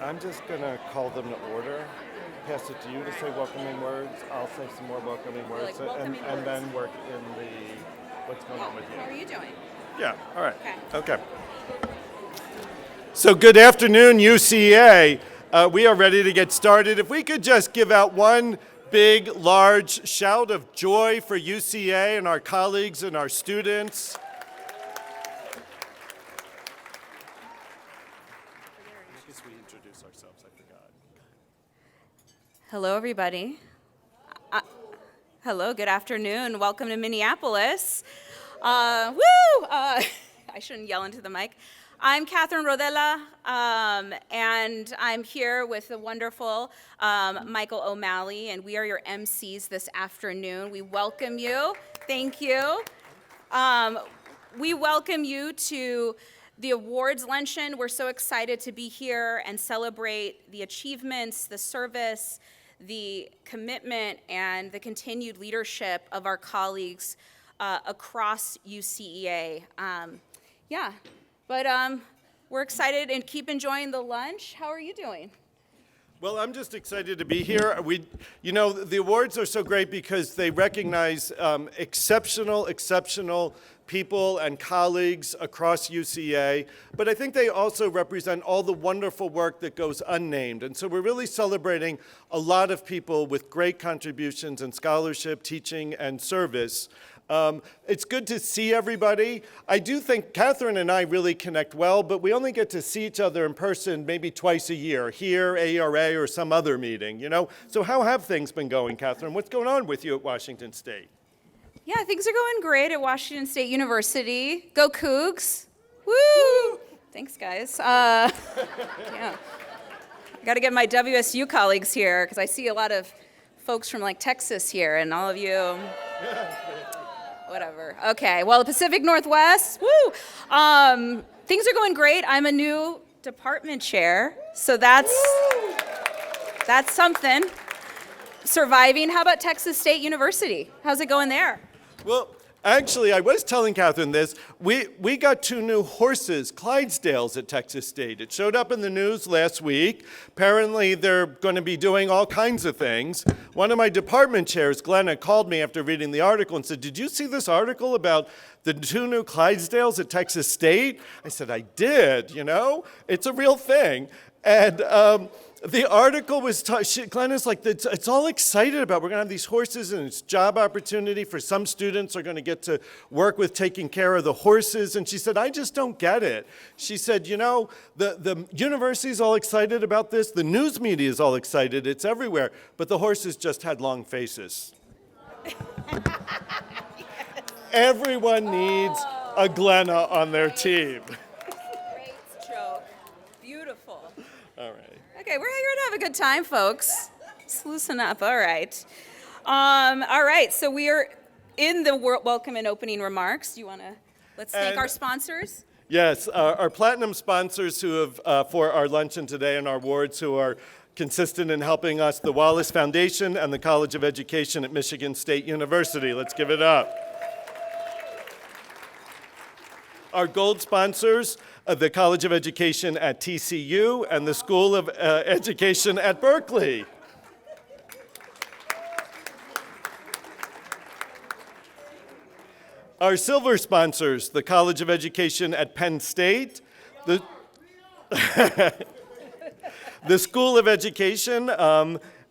I'm just going to call them to order. Pass it to you to say welcoming words. I'll say some more welcoming words, and then work in the what's going on with you. How are you doing? Yeah, all right. Okay. So good afternoon, UCEA. We are ready to get started. If we could just give out one big, large shout of joy for UCEA and our colleagues and our students. I guess we introduce ourselves, I forgot. Hello, everybody. Hello, good afternoon. Welcome to Minneapolis. I shouldn't yell into the mic. I'm Catherine Rodella, and I'm here with the wonderful Michael O'Malley, and we are your MCs this afternoon. We welcome you. Thank you. We welcome you to the awards luncheon. We're so excited to be here and celebrate the achievements, the service, the commitment, and the continued leadership of our colleagues across UCEA. But we're excited and keep enjoying the lunch. How are you doing? Well, I'm just excited to be here. The awards are so great because they recognize exceptional people and colleagues across UCA, but I think they also represent all the wonderful work that goes unnamed. And so we're really celebrating a lot of people with great contributions in scholarship, teaching, and service. It's good to see everybody. I do think Catherine and I really connect well, but we only get to see each other in person maybe twice a year, here, ARA, or some other meeting, So how have things been going, Catherine? What's going on with you at Washington State? Yeah, things are going great at Washington State University. Go Cougs. Woo! Thanks, guys. Yeah. I got to get my WSU colleagues here because I see a lot of folks from Texas here and all of you. Whatever. Okay, well, the Pacific Northwest, woo! Things are going great. I'm a new department chair, so that's something. Surviving. How about Texas State University? How's it going there? Well, actually, I was telling Catherine this. We got 2 new horses, Clydesdales, at Texas State. It showed up in the news last week. Apparently, they're going to be doing all kinds of things. One of my department chairs, Glenna, called me after reading the article and said, "Did you see this article about the 2 new Clydesdales at Texas State?" I said, "I did, It's a real thing." And the article was, Glenna's like, it's all excited about. We're going to have these horses and it's job opportunity for some students are going to get to work with taking care of the horses. And she said, "I just don't get it." She said, the university's all excited about this. The news media is all excited. It's everywhere. But the horses just had long faces. Everyone needs a Glenna on their team. Great joke. Beautiful. All right. Okay, we're here to have a good time, folks. Let's loosen up. All right. All right, so we are in the welcome and opening remarks. Let's thank our sponsors. Yes, our platinum sponsors who have, for our luncheon today and our awards, who are consistent in helping us, the Wallace Foundation and the College of Education at Michigan State University. Let's give it up. Our gold sponsors, the College of Education at TCU and the School of Education at Berkeley. Our silver sponsors, the College of Education at Penn State, the School of Education,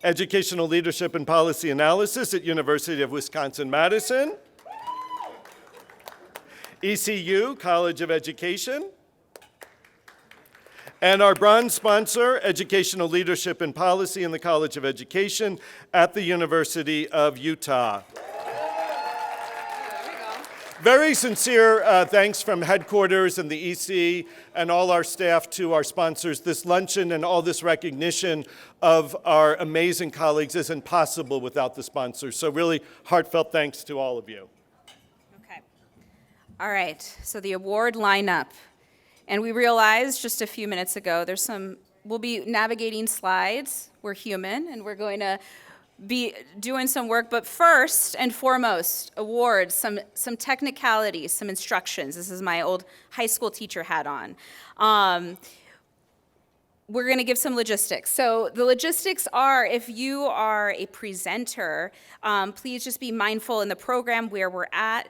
Educational Leadership and Policy Analysis at University of Wisconsin-Madison, ECU, College of Education, and our bronze sponsor, Educational Leadership and Policy in the College of Education at the University of Utah. Very sincere thanks from headquarters and the EC and all our staff to our sponsors. This luncheon and all this recognition of our amazing colleagues isn't possible without the sponsors. So really heartfelt thanks to all of you. Okay. All right, so the award lineup. And we realized just a few minutes ago, we'll be navigating slides. We're human, and we're going to be doing some work, but first and foremost, awards, some technicalities, some instructions. This is my old high school teacher hat on. we're going to give some logistics. So the logistics are, if you are a presenter, please just be mindful in the program where we're at.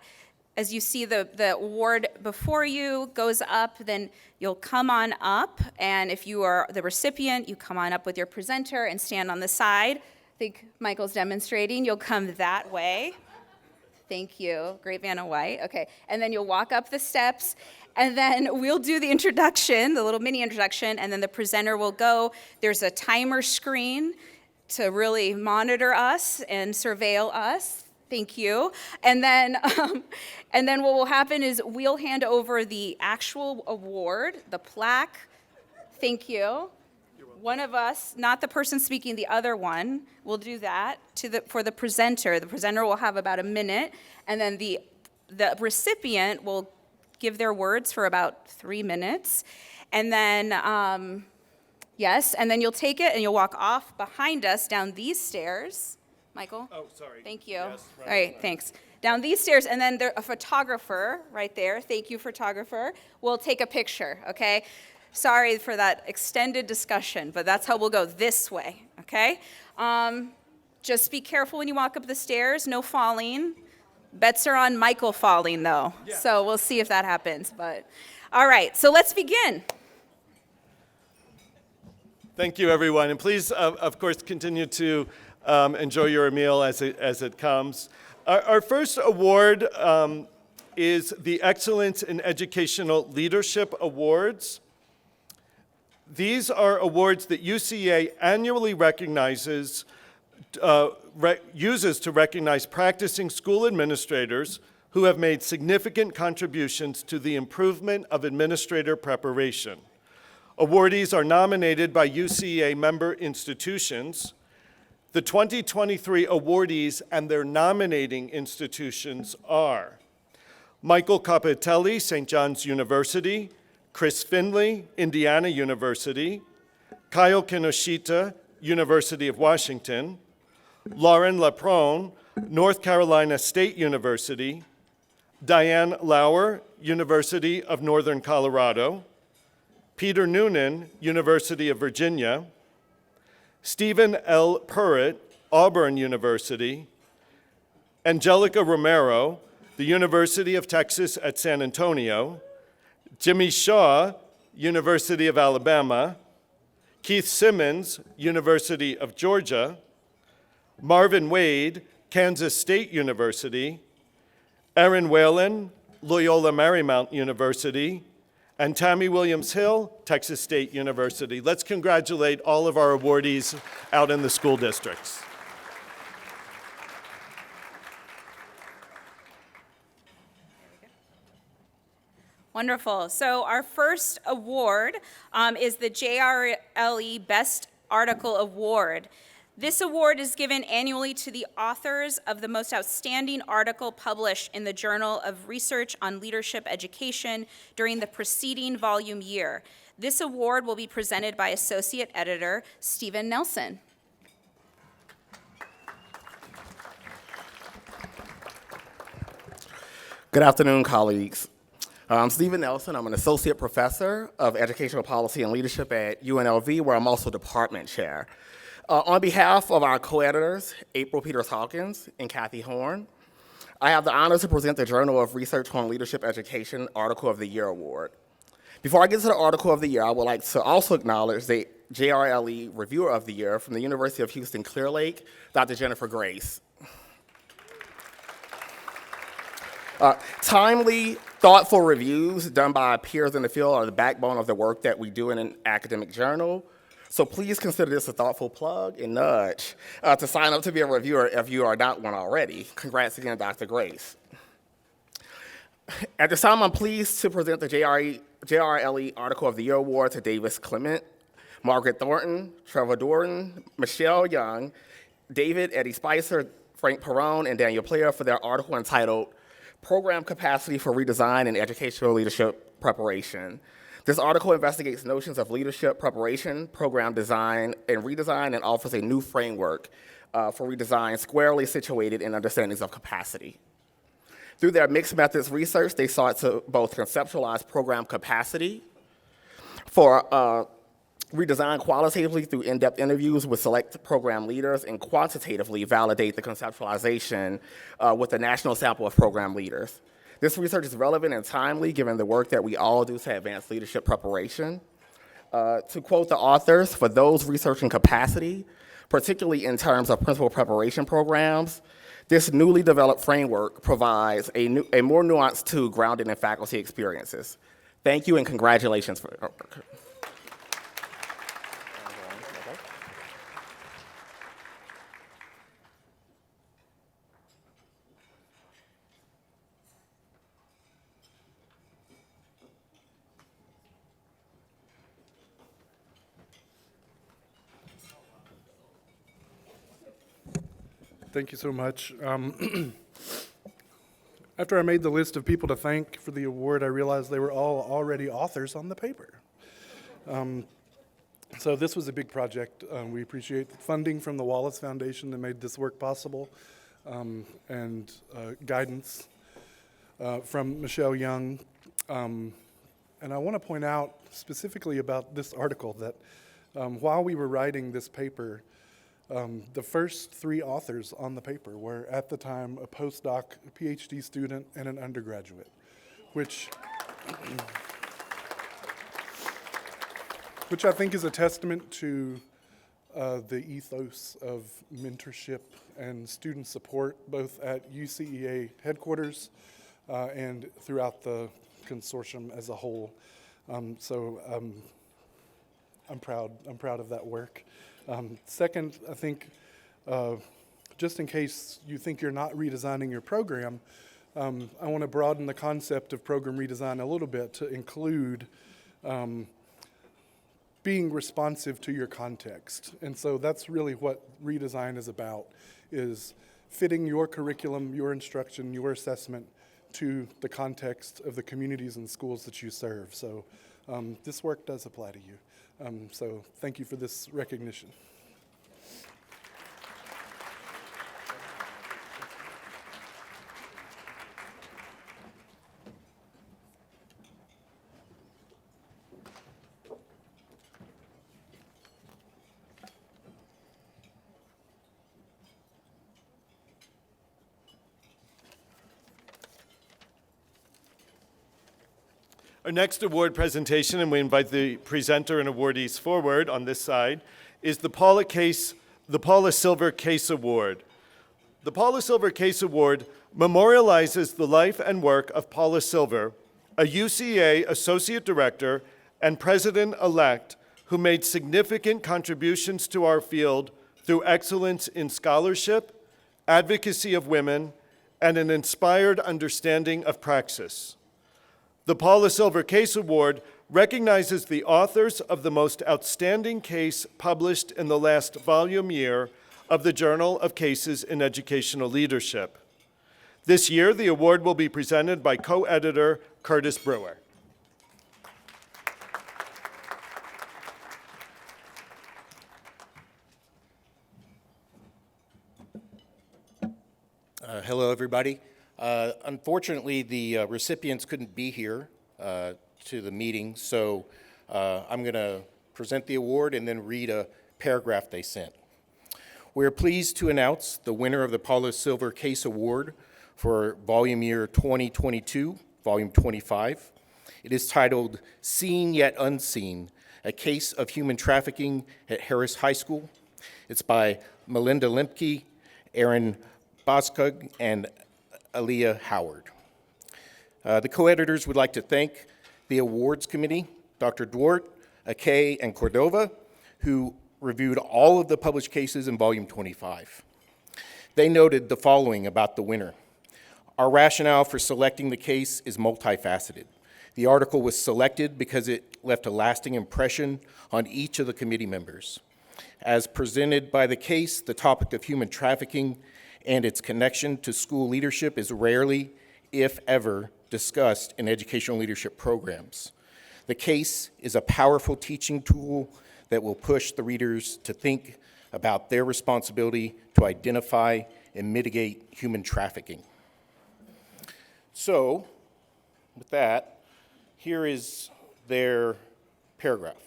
As you see the award before you goes up, then you'll come on up. And if you are the recipient, you come on up with your presenter and stand on the side. I think Michael's demonstrating. You'll come that way. Thank you. Great Vanna White. Okay. And then you'll walk up the steps. And then we'll do the introduction, the little mini introduction, and then the presenter will go. There's a timer screen to really monitor us and surveil us. Thank you. And then what will happen is we'll hand over the actual award, the plaque. Thank you. One of us, not the person speaking, the other one, will do that for the presenter. The presenter will have about a minute, and then the recipient will give their words for about 3 minutes. And then, yes, and then you'll take it and you'll walk off behind us down these stairs. Michael? Oh, sorry. Thank you. Yes, right, All right, thanks. Down these stairs, and then a photographer right there, thank you, photographer, will take a picture, okay? Sorry for that extended discussion, but that's how we'll go this way, okay? Just be careful when you walk up the stairs, no falling. Bets are on Michael falling, though, yeah. So we'll see if that happens. But all right, so let's begin. Thank you, everyone, and please, of course, continue to enjoy your meal as it comes. Our first award is the Excellence in Educational Leadership Awards. These are awards that UCEA annually recognizes. Uses to recognize practicing school administrators who have made significant contributions to the improvement of administrator preparation. Awardees are nominated by UCEA member institutions. The 2023 awardees and their nominating institutions are Michael Capitelli, St. John's University, Chris Finley, Indiana University, Kyle Kinoshita, University of Washington, Lauren Leprone, North Carolina State University, Diane Lauer, University of Northern Colorado, Peter Noonan, University of Virginia, Stephen L. Purritt, Auburn University, Angelica Romero, the University of Texas at San Antonio, Jimmy Shaw, University of Alabama, Keith Simmons, University of Georgia, Marvin Wade, Kansas State University, Aaron Whalen, Loyola Marymount University, and Tammy Williams Hill, Texas State University. Let's congratulate all of our awardees out in the school districts. Wonderful. So our first award is the JRLE Best Article Award. This award is given annually to the authors of the most outstanding article published in the Journal of Research on Leadership Education during the preceding volume year. This award will be presented by Associate Editor Stephen Nelson. Good afternoon, colleagues. I'm Stephen Nelson. I'm an associate professor of educational policy and leadership at UNLV, where I'm also department chair. On behalf of our co-editors, April Peters-Hawkins and Kathy Horn, I have the honor to present the Journal of Research on Leadership Education Article of the Year Award. Before I get to the Article of the Year, I would like to also acknowledge the JRLE Reviewer of the Year from the University of Houston Clear Lake, Dr. Jennifer Grace. Timely, thoughtful reviews done by peers in the field are the backbone of the work that we do in an academic journal. So please consider this a thoughtful plug and nudge to sign up to be a reviewer if you are not one already. Congrats again, Dr. Grace. At this time, I'm pleased to present the JRLE Article of the Year Award to Davis Clement, Margaret Thornton, Trevor Doran, Michelle Young, David Eddie Spicer, Frank Perrone, and Daniel Player for their article entitled Program Capacity for Redesign in Educational Leadership Preparation. This article investigates notions of leadership preparation, program design, and redesign, and offers a new framework for redesign squarely situated in understandings of capacity. Through their mixed methods research, they sought to both conceptualize program capacity for redesign qualitatively through in-depth interviews with select program leaders, and quantitatively validate the conceptualization with a national sample of program leaders. This research is relevant and timely given the work that we all do to advance leadership preparation. To quote the authors, for those researching capacity, particularly in terms of principal preparation programs, this newly developed framework provides a more nuanced tool grounded in faculty experiences. Thank you and congratulations for your work. Thank you so much. After I made the list of people to thank for the award, I realized they were all already authors on the paper. So this was a big project. We appreciate the funding from the Wallace Foundation that made this work possible, and guidance from Michelle Young. And I want to point out specifically about this article that while we were writing this paper, the first 3 authors on the paper were, at the time, a postdoc, a PhD student, and an undergraduate, which I think is a testament to the ethos of mentorship and student support, both at UCEA headquarters and throughout the consortium as a whole. I'm proud of that work. Second, I think, just in case you think you're not redesigning your program, I want to broaden the concept of program redesign a little bit to include being responsive to your context. And so that's really what redesign is about, is fitting your curriculum, your instruction, your assessment to the context of the communities and schools that you serve. So this work does apply to you. So thank you for this recognition. Our next award presentation, and we invite the presenter and awardees forward on this side, is the Paula Silver Case Award. The Paula Silver Case Award memorializes the life and work of Paula Silver, a UCEA Associate Director and President-elect who made significant contributions to our field through excellence in scholarship, advocacy of women, and an inspired understanding of praxis. The Paula Silver Case Award recognizes the authors of the most outstanding case published in the last volume year of the Journal of Cases in Educational Leadership. This year, the award will be presented by co-editor Curtis Brewer. Hello, everybody. Unfortunately, the recipients couldn't be here to the meeting, so I'm going to present the award and then read a paragraph they sent. We are pleased to announce the winner of the Paula Silver Case Award for volume year 2022, volume 25. It is titled Seen Yet Unseen, A Case of Human Trafficking at Harris High School. It's by Melinda Lemke, Aaron Boskug, and Aaliyah Howard. The co-editors would like to thank the awards committee, Dr. Duarte, Akay, and Cordova, who reviewed all of the published cases in volume 25. They noted the following about the winner. Our rationale for selecting the case is multifaceted. The article was selected because it left a lasting impression on each of the committee members. As presented by the case, the topic of human trafficking and its connection to school leadership is rarely, if ever, discussed in educational leadership programs. The case is a powerful teaching tool that will push the readers to think about their responsibility to identify and mitigate human trafficking. So, with that, here is their paragraph.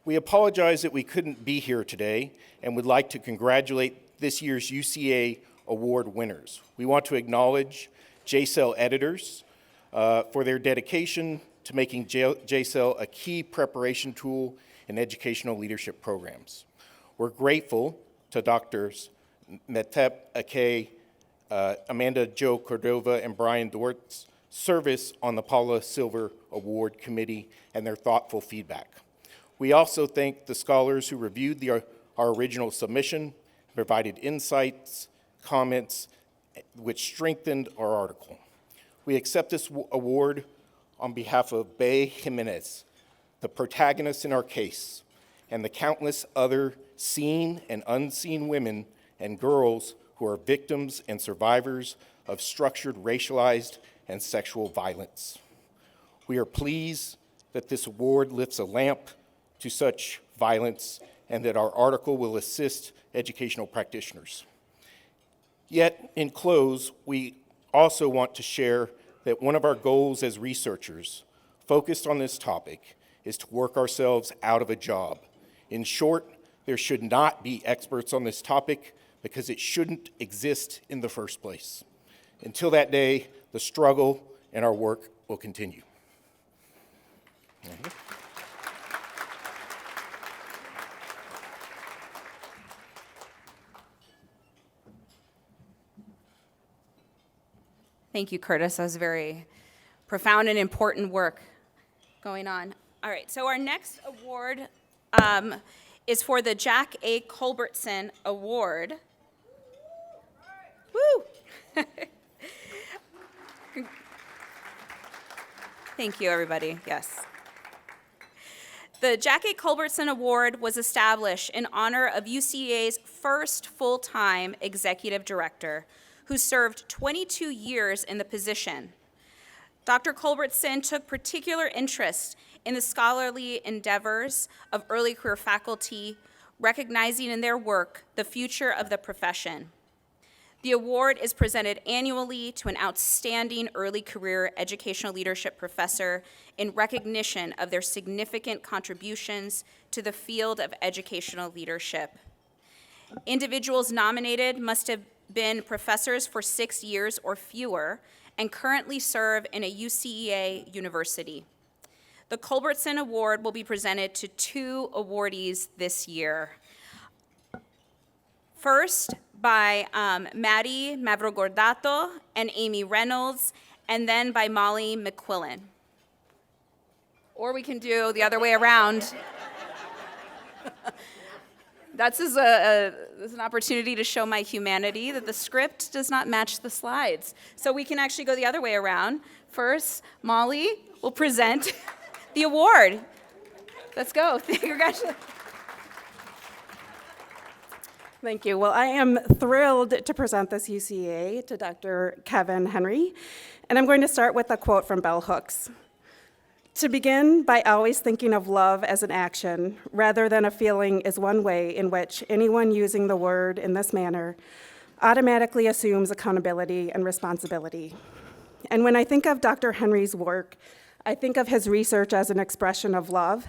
We apologize that we couldn't be here today and would like to congratulate this year's UCA Award winners. We want to acknowledge JCEL editors for their dedication to making JCEL a key preparation tool in educational leadership programs. We're grateful to Drs. Metep Ake, Amanda Jo Cordova, and Brian Dort's service on the Paula Silver Award Committee and their thoughtful feedback. We also thank the scholars who reviewed our original submission, provided insights, comments, which strengthened our article. We accept this award on behalf of Bay Jimenez, the protagonist in our case, and the countless other seen and unseen women and girls who are victims and survivors of structured racialized and sexual violence. We are pleased that this award lifts a lamp to such violence and that our article will assist educational practitioners. Yet, in close, we also want to share that one of our goals as researchers focused on this topic is to work ourselves out of a job. In short, there should not be experts on this topic because it shouldn't exist in the first place. Until that day, the struggle and our work will continue. Thank you, Curtis. That was very profound and important work going on. All right, so our next award is for the Jack A. Culbertson Award. Woo! Thank you, everybody. Yes. The Jack A. Culbertson Award was established in honor of UCEA's first full-time executive director, who served 22 years in the position. Dr. Culbertson took particular interest in the scholarly endeavors of early career faculty, recognizing in their work the future of the profession. The award is presented annually to an outstanding early career educational leadership professor in recognition of their significant contributions to the field of educational leadership. Individuals nominated must have been professors for 6 years or fewer and currently serve in a UCEA university. The Culbertson Award will be presented to 2 awardees this year. First, by Maddie Mavrogordato and Amy Reynolds, and then by Molly McQuillan. Or we can do the other way around. This is an opportunity to show my humanity that the script does not match the slides. So we can actually go the other way around. First, Molly will present the award. Let's go. Congratulations. Thank you. Well, I am thrilled to present this UCA to Dr. Kevin Henry, and I'm going to start with a quote from Bell Hooks. To begin by always thinking of love as an action rather than a feeling is one way in which anyone using the word in this manner automatically assumes accountability and responsibility. And when I think of Dr. Henry's work, I think of his research as an expression of love,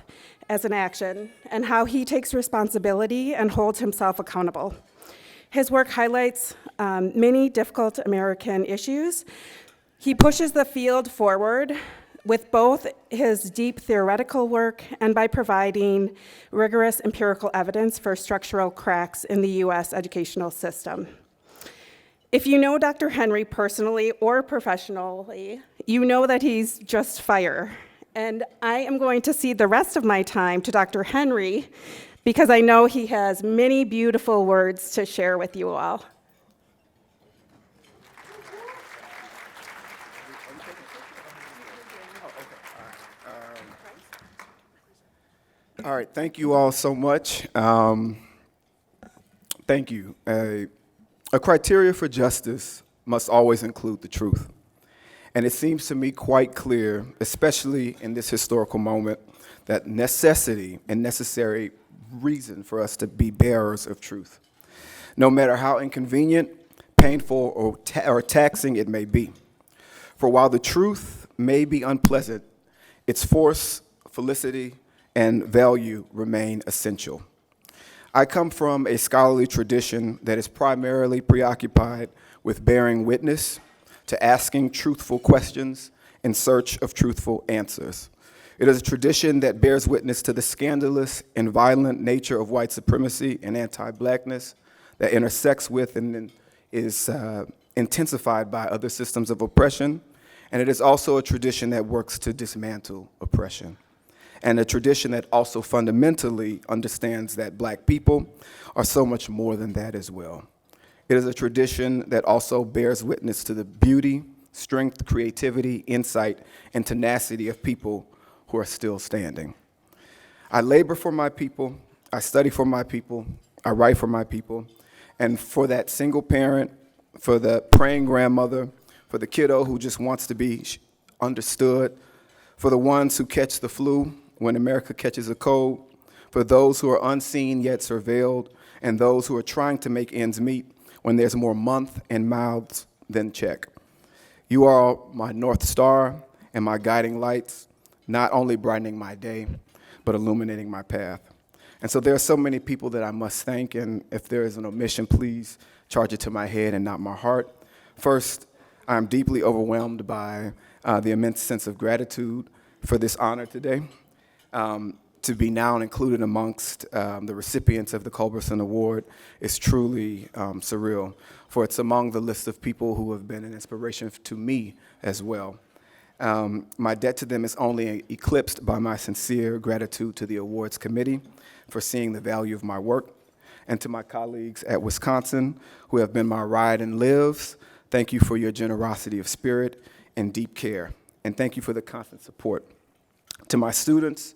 as an action, and how he takes responsibility and holds himself accountable. His work highlights many difficult American issues. He pushes the field forward with both his deep theoretical work and by providing rigorous empirical evidence for structural cracks in the US educational system. If you know Dr. Henry personally or professionally, you know that he's just fire. And I am going to cede the rest of my time to Dr. Henry because I know he has many beautiful words to share with you all. All right, thank you all so much. Thank you. A criteria for justice must always include the truth. And it seems to me quite clear, especially in this historical moment, that necessity and necessary reason for us to be bearers of truth, no matter how inconvenient, painful, or taxing it may be. For while the truth may be unpleasant, its force, felicity, and value remain essential. I come from a scholarly tradition that is primarily preoccupied with bearing witness to asking truthful questions in search of truthful answers. It is a tradition that bears witness to the scandalous and violent nature of white supremacy and anti-blackness that intersects with and then is intensified by other systems of oppression. And it is also a tradition that works to dismantle oppression. And a tradition that also fundamentally understands that black people are so much more than that as well. It is a tradition that also bears witness to the beauty, strength, creativity, insight, and tenacity of people who are still standing. I labor for my people, I study for my people, I write for my people, and for that single parent, for the praying grandmother, for the kiddo who just wants to be understood, for the ones who catch the flu when America catches a cold, for those who are unseen yet surveilled, and those who are trying to make ends meet when there's more month and mouths than check. You are my North Star and my guiding lights, not only brightening my day, but illuminating my path. And so there are so many people that I must thank, and if there is an omission, please charge it to my head and not my heart. First, I'm deeply overwhelmed by the immense sense of gratitude for this honor today. To be now included amongst the recipients of the Culberson Award is truly surreal, for it's among the list of people who have been an inspiration to me as well. My debt to them is only eclipsed by my sincere gratitude to the awards committee for seeing the value of my work, and to my colleagues at Wisconsin who have been my ride and lives. Thank you for your generosity of spirit and deep care, and thank you for the constant support. To my students,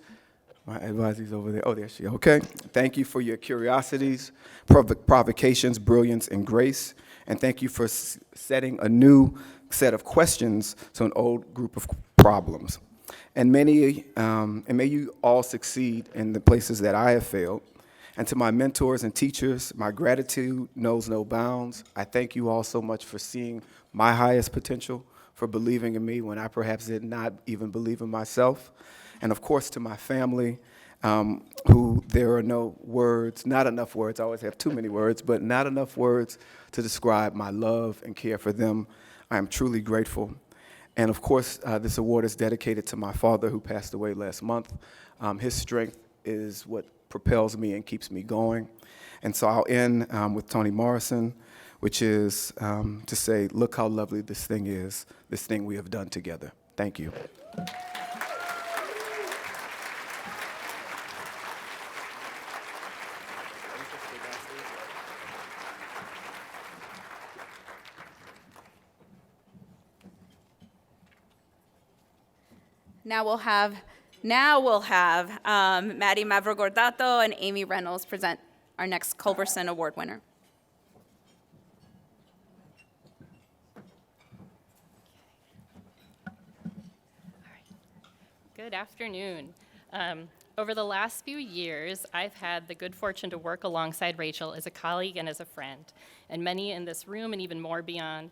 my advisee's over there. Oh, there she is. Okay. Thank you for your curiosities, provocations, brilliance, and grace. And thank you for setting a new set of questions to an old group of problems. And may you all succeed in the places that I have failed. And to my mentors and teachers, my gratitude knows no bounds. I thank you all so much for seeing my highest potential, for believing in me when I perhaps did not even believe in myself. And of course, to my family, who there are no words, not enough words, I always have too many words, but not enough words to describe my love and care for them. I am truly grateful. And of course, this award is dedicated to my father who passed away last month. His strength is what propels me and keeps me going. And so I'll end with Toni Morrison, which is to say, look how lovely this thing is, this thing we have done together. Thank you. Now we'll have Maddie Mavrogordato and Amy Reynolds present our next Culberson Award winner. Good afternoon. Over the last few years, I've had the good fortune to work alongside Rachel as a colleague and as a friend. And many in this room and even more beyond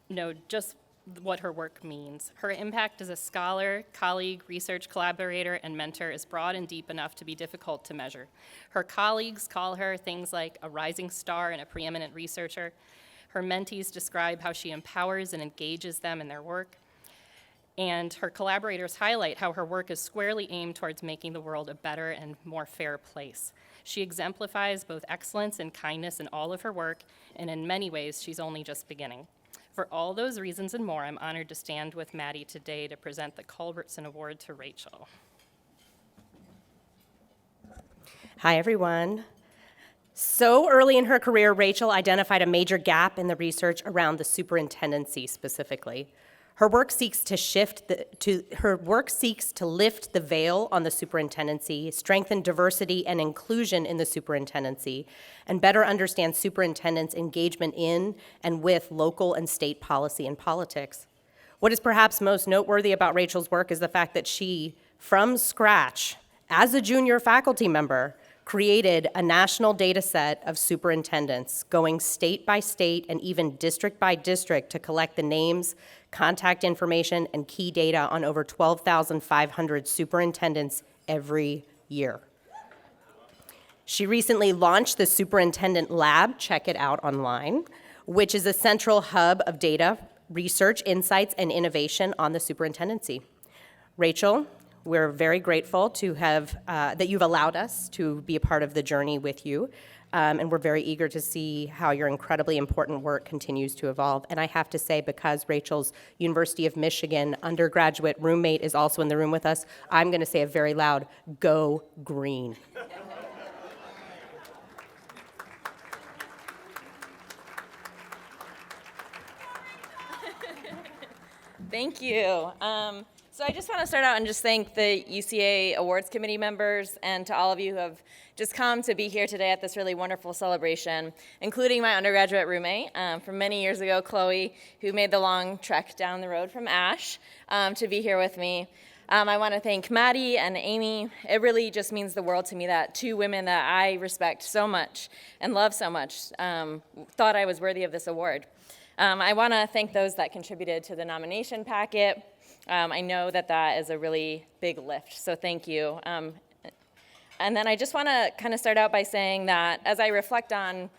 know just what her work means. Her impact as a scholar, colleague, research collaborator, and mentor is broad and deep enough to be difficult to measure. Her colleagues call her things like a rising star and a preeminent researcher. Her mentees describe how she empowers and engages them in their work. And her collaborators highlight how her work is squarely aimed towards making the world a better and more fair place. She exemplifies both excellence and kindness in all of her work, and in many ways, she's only just beginning. For all those reasons and more, I'm honored to stand with Maddie today to present the Culberson Award to Rachel. Hi, everyone. So early in her career, Rachel identified a major gap in the research around the superintendency specifically. Her work seeks to lift the veil on the superintendency, strengthen diversity and inclusion in the superintendency, and better understand superintendents' engagement in and with local and state policy and politics. What is perhaps most noteworthy about Rachel's work is the fact that she, from scratch, as a junior faculty member, created a national data set of superintendents, going state by state and even district by district to collect the names, contact information, and key data on over 12,500 superintendents every year. She recently launched the Superintendent Lab, check it out online, which is a central hub of data, research, insights, and innovation on the superintendency. Rachel, we're very grateful to have, that you've allowed us to be a part of the journey with you, and we're very eager to see how your incredibly important work continues to evolve. And I have to say, because Rachel's University of Michigan undergraduate roommate is also in the room with us, I'm going to say a very loud, go green. Thank you. So I just want to start out and just thank the UCA Awards Committee members and to all of you who have just come to be here today at this really wonderful celebration, including my undergraduate roommate from many years ago, Chloe, who made the long trek down the road from Ash to be here with me. I want to thank Maddie and Amy. It really just means the world to me that two women that I respect so much and love so much thought I was worthy of this award. I want to thank those that contributed to the nomination packet. I know that that is a really big lift, so thank you. And then I just want to kind of start out by saying that as I reflect on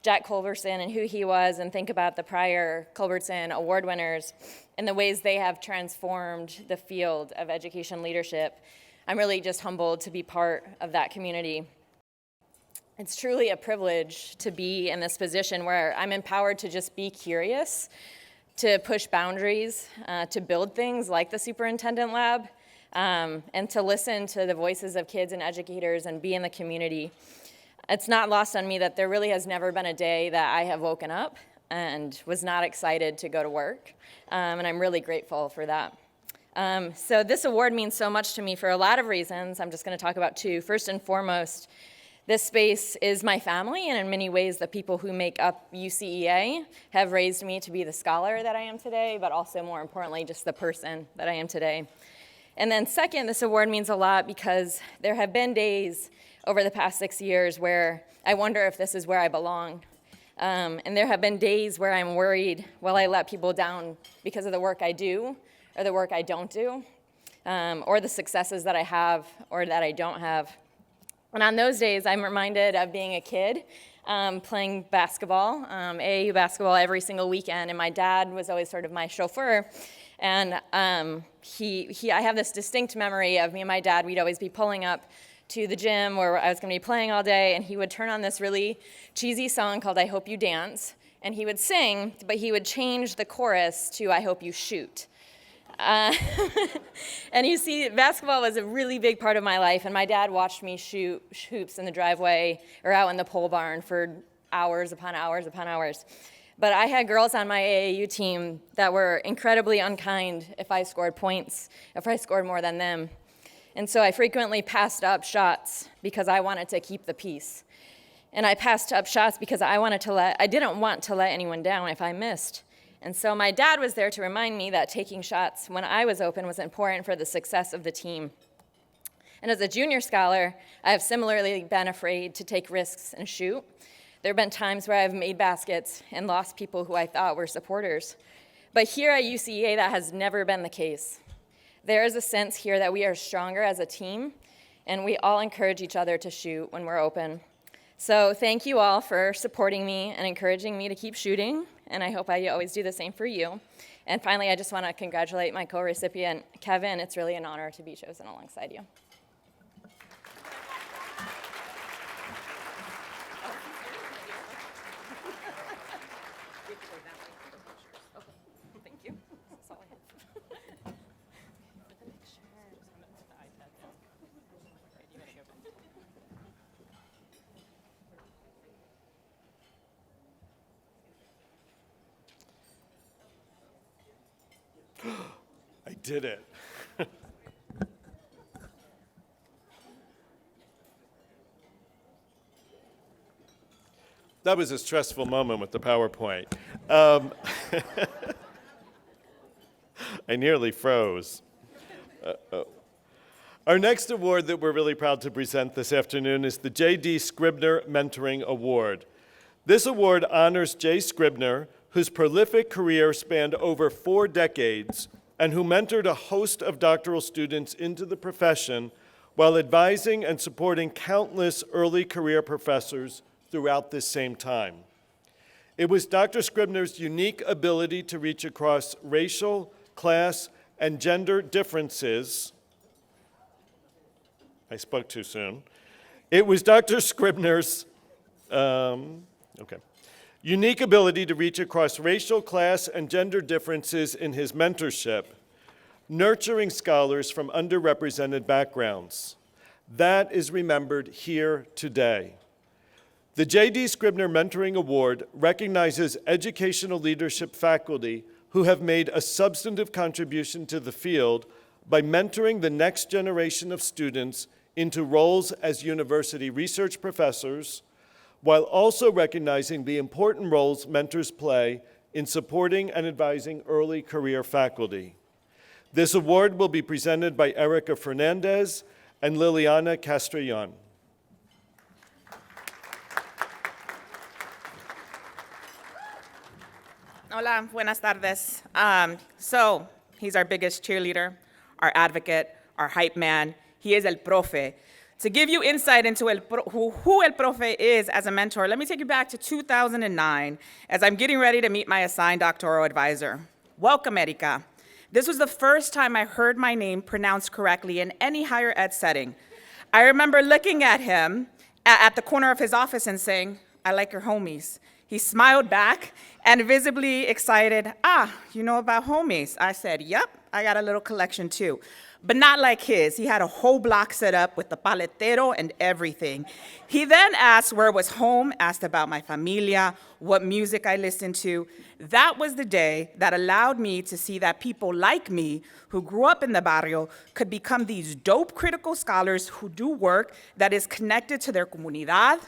Jack Culbertson and who he was and think about the prior Culbertson Award winners and the ways they have transformed the field of education leadership, I'm really just humbled to be part of that community. It's truly a privilege to be in this position where I'm empowered to just be curious, to push boundaries, to build things like the Superintendent Lab, and to listen to the voices of kids and educators and be in the community. It's not lost on me that there really has never been a day that I have woken up and was not excited to go to work, and I'm really grateful for that. So this award means so much to me for a lot of reasons. I'm just going to talk about two. First and foremost, this space is my family, and in many ways, the people who make up UCEA have raised me to be the scholar that I am today, but also more importantly, just the person that I am today. And then second, this award means a lot because there have been days over the past 6 years where I wonder if this is where I belong. And there have been days where I'm worried, will I let people down because of the work I do or the work I don't do, or the successes that I have or that I don't have. And on those days, I'm reminded of being a kid, playing basketball, AAU basketball every single weekend, and my dad was always sort of my chauffeur. And I have this distinct memory of me and my dad, we'd always be pulling up to the gym where I was going to be playing all day, and he would turn on this really cheesy song called I Hope You Dance, and he would sing, but he would change the chorus to I Hope You Shoot. And you see, basketball was a really big part of my life, and my dad watched me shoot hoops in the driveway or out in the pole barn for hours upon hours upon hours. But I had girls on my AAU team that were incredibly unkind if I scored points, if I scored more than them. And so I frequently passed up shots because I wanted to keep the peace. And I passed up shots because I didn't want to let anyone down if I missed. And so my dad was there to remind me that taking shots when I was open was important for the success of the team. And as a junior scholar, I have similarly been afraid to take risks and shoot. There have been times where I've made baskets and lost people who I thought were supporters. But here at UCEA, that has never been the case. There is a sense here that we are stronger as a team, and we all encourage each other to shoot when we're open. So thank you all for supporting me and encouraging me to keep shooting, and I hope I always do the same for you. And finally, I just want to congratulate my co-recipient, Kevin. It's really an honor to be chosen alongside you. I did it. That was a stressful moment with the PowerPoint. I nearly froze. Our next award that we're really proud to present this afternoon is the J.D. Scribner Mentoring Award. This award honors Jay Scribner, whose prolific career spanned over 4 decades and who mentored a host of doctoral students into the profession while advising and supporting countless early career professors throughout this same time. It was Dr. Scribner's unique ability to reach across racial, class, and gender differences. I spoke too soon. It was Dr. Scribner's unique ability to reach across racial, class, and gender differences in his mentorship, nurturing scholars from underrepresented backgrounds. That is remembered here today. The J.D. Scribner Mentoring Award recognizes educational leadership faculty who have made a substantive contribution to the field by mentoring the next generation of students into roles as university research professors, while also recognizing the important roles mentors play in supporting and advising early career faculty. This award will be presented by Erica Fernandez and Liliana Castrillon. Hola, buenas tardes. So, he's our biggest cheerleader, our advocate, our hype man. He is El Profe. To give you insight into who El Profe is as a mentor, let me take you back to 2009 as I'm getting ready to meet my assigned doctoral advisor. Welcome, Erika. This was the first time I heard my name pronounced correctly in any higher ed setting. I remember looking at him at the corner of his office and saying, "I like your homies." He smiled back and visibly excited, "You know about homies?" I said, "Yep, I got a little collection too." But not like his. He had a whole block set up with the paletero and everything. He then asked where was home, asked about my familia, what music I listened to. That was the day that allowed me to see that people like me who grew up in the barrio could become these dope critical scholars who do work that is connected to their comunidad,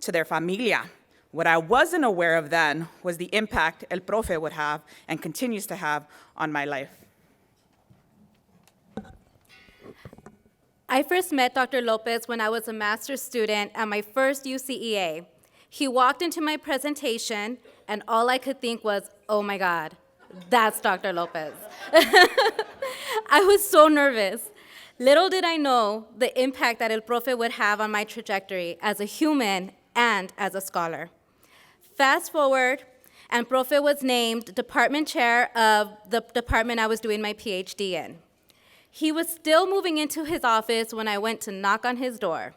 to their familia. What I wasn't aware of then was the impact El Profe would have and continues to have on my life. I first met Dr. Lopez when I was a master's student at my first UCEA. He walked into my presentation, and all I could think was, oh my God, that's Dr. Lopez. I was so nervous. Little did I know the impact that El Profe would have on my trajectory as a human and as a scholar. Fast forward, and Profe was named department chair of the department I was doing my PhD in. He was still moving into his office when I went to knock on his door.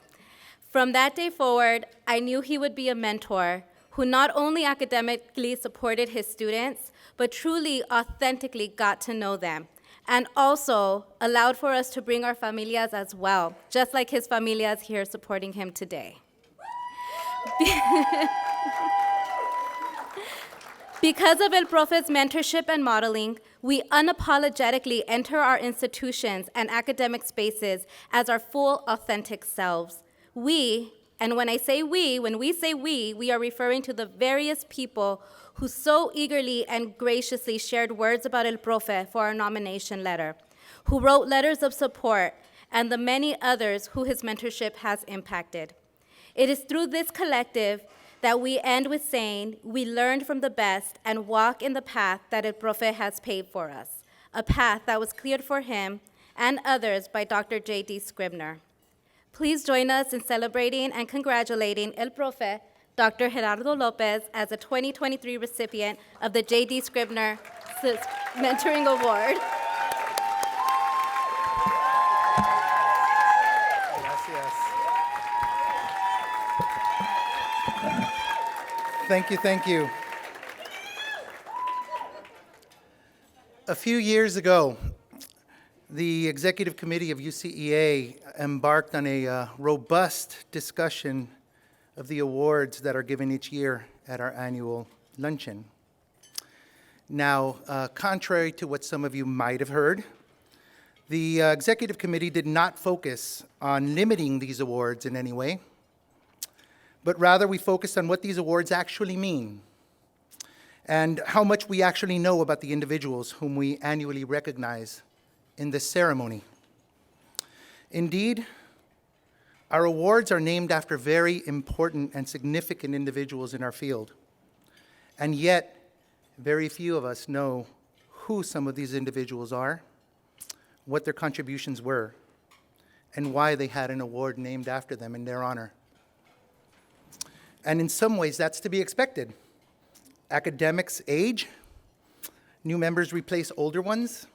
From that day forward, I knew he would be a mentor who not only academically supported his students, but truly, authentically got to know them, and also allowed for us to bring our familias as well, just like his familias here supporting him today. Because of El Profe's mentorship and modeling, we unapologetically enter our institutions and academic spaces as our full, authentic selves. We, and when we say we are referring to the various people who so eagerly and graciously shared words about El Profe for our nomination letter, who wrote letters of support, and the many others who his mentorship has impacted. It is through this collective that we end with saying we learned from the best and walk in the path that El Profe has paved for us, a path that was cleared for him and others by Dr. J.D. Scribner. Please join us in celebrating and congratulating El Profe, Dr. Gerardo Lopez, as a 2023 recipient of the J.D. Scribner Mentoring Award. Thank you. A few years ago, the Executive Committee of UCEA embarked on a robust discussion of the awards that are given each year at our annual luncheon. Now, contrary to what some of you might have heard, the Executive Committee did not focus on limiting these awards in any way, but rather we focused on what these awards actually mean and how much we actually know about the individuals whom we annually recognize in this ceremony. Indeed, our awards are named after very important and significant individuals in our field, and yet very few of us know who some of these individuals are, what their contributions were, and why they had an award named after them in their honor. And in some ways, that's to be expected. Academics age, new members replace older ones,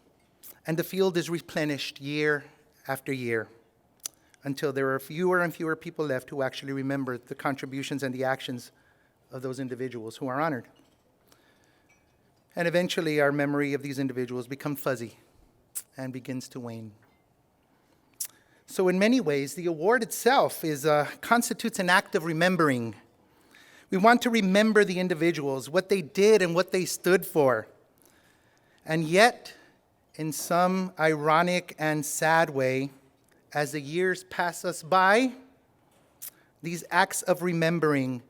and the field is replenished year after year until there are fewer and fewer people left who actually remember the contributions and the actions of those individuals who are honored. And eventually, our memory of these individuals becomes fuzzy and begins to wane. So in many ways, the award itself constitutes an act of remembering. We want to remember the individuals, what they did and what they stood for. And yet, in some ironic and sad way, as the years pass us by, these acts of remembering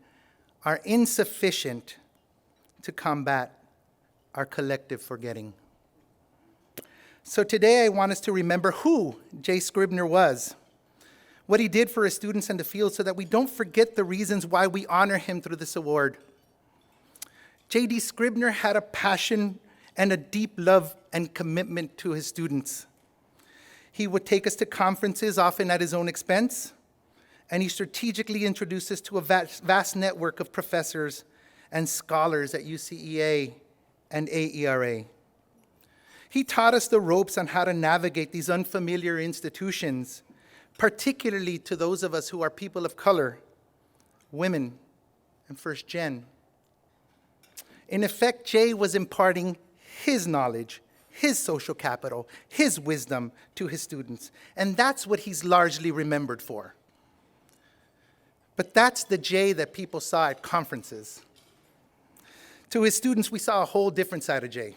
are insufficient to combat our collective forgetting. So today I want us to remember who Jay Scribner was, what he did for his students in the field so that we don't forget the reasons why we honor him through this award. J.D. Scribner had a passion and a deep love and commitment to his students. He would take us to conferences, often at his own expense, and he strategically introduced us to a vast network of professors and scholars at UCEA and AERA. He taught us the ropes on how to navigate these unfamiliar institutions, particularly to those of us who are people of color, women, and first gen. In effect, Jay was imparting his knowledge, his social capital, his wisdom to his students, and that's what he's largely remembered for. But that's the Jay that people saw at conferences. To his students, we saw a whole different side of Jay.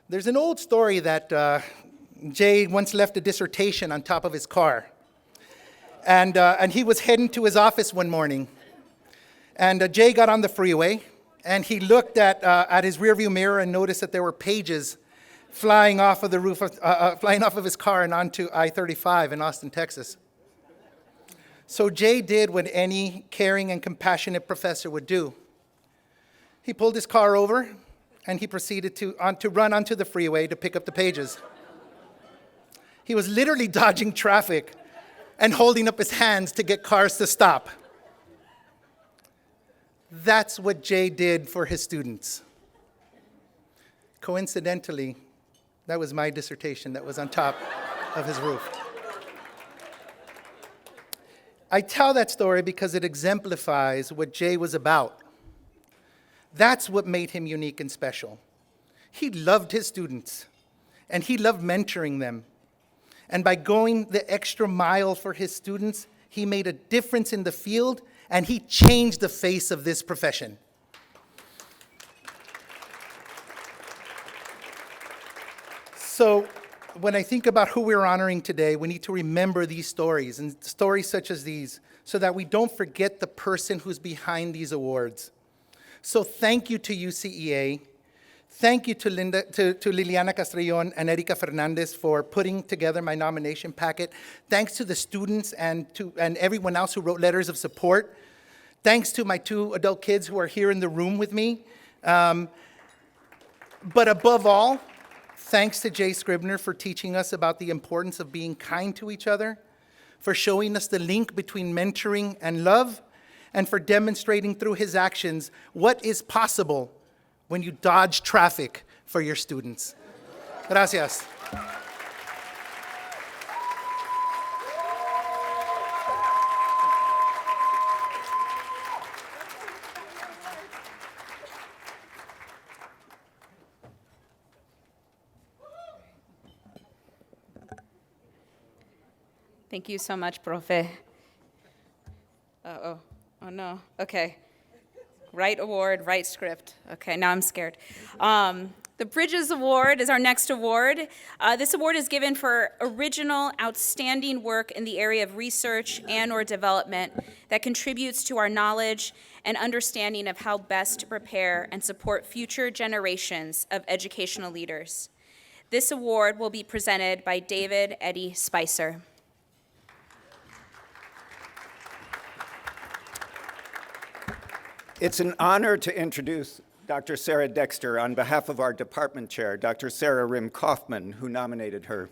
There's an old story that Jay once left a dissertation on top of his car. And he was heading to his office one morning. And Jay got on the freeway, and he looked at his rearview mirror and noticed that there were pages flying off of the roof flying off of his car and onto I-35 in Austin, Texas. So Jay did what any caring and compassionate professor would do. He pulled his car over, and he proceeded to run onto the freeway to pick up the pages. He was literally dodging traffic and holding up his hands to get cars to stop. That's what Jay did for his students. Coincidentally, that was my dissertation that was on top of his roof. I tell that story because it exemplifies what Jay was about. That's what made him unique and special. He loved his students, and he loved mentoring them. And by going the extra mile for his students, he made a difference in the field, and he changed the face of this profession. So when I think about who we're honoring today, we need to remember these stories, and stories such as these, so that we don't forget the person who's behind these awards. So thank you to UCEA. Thank you to Liliana Castrillon and Erika Fernandez for putting together my nomination packet. Thanks to the students and everyone else who wrote letters of support. Thanks to my 2 adult kids who are here in the room with me. But above all, thanks to Jay Scribner for teaching us about the importance of being kind to each other, for showing us the link between mentoring and love, and for demonstrating through his actions what is possible when you dodge traffic for your students. Gracias. Thank you so much, Profe. Oh no, okay. Right award, right script. Okay, now I'm scared. The Bridges Award is our next award. This award is given for original, outstanding work in the area of research and/or development that contributes to our knowledge and understanding of how best to prepare and support future generations of educational leaders. This award will be presented by David Eddie Spicer. It's an honor to introduce Dr. Sarah Dexter on behalf of our department chair, Dr. Sarah Rim Kaufman, who nominated her.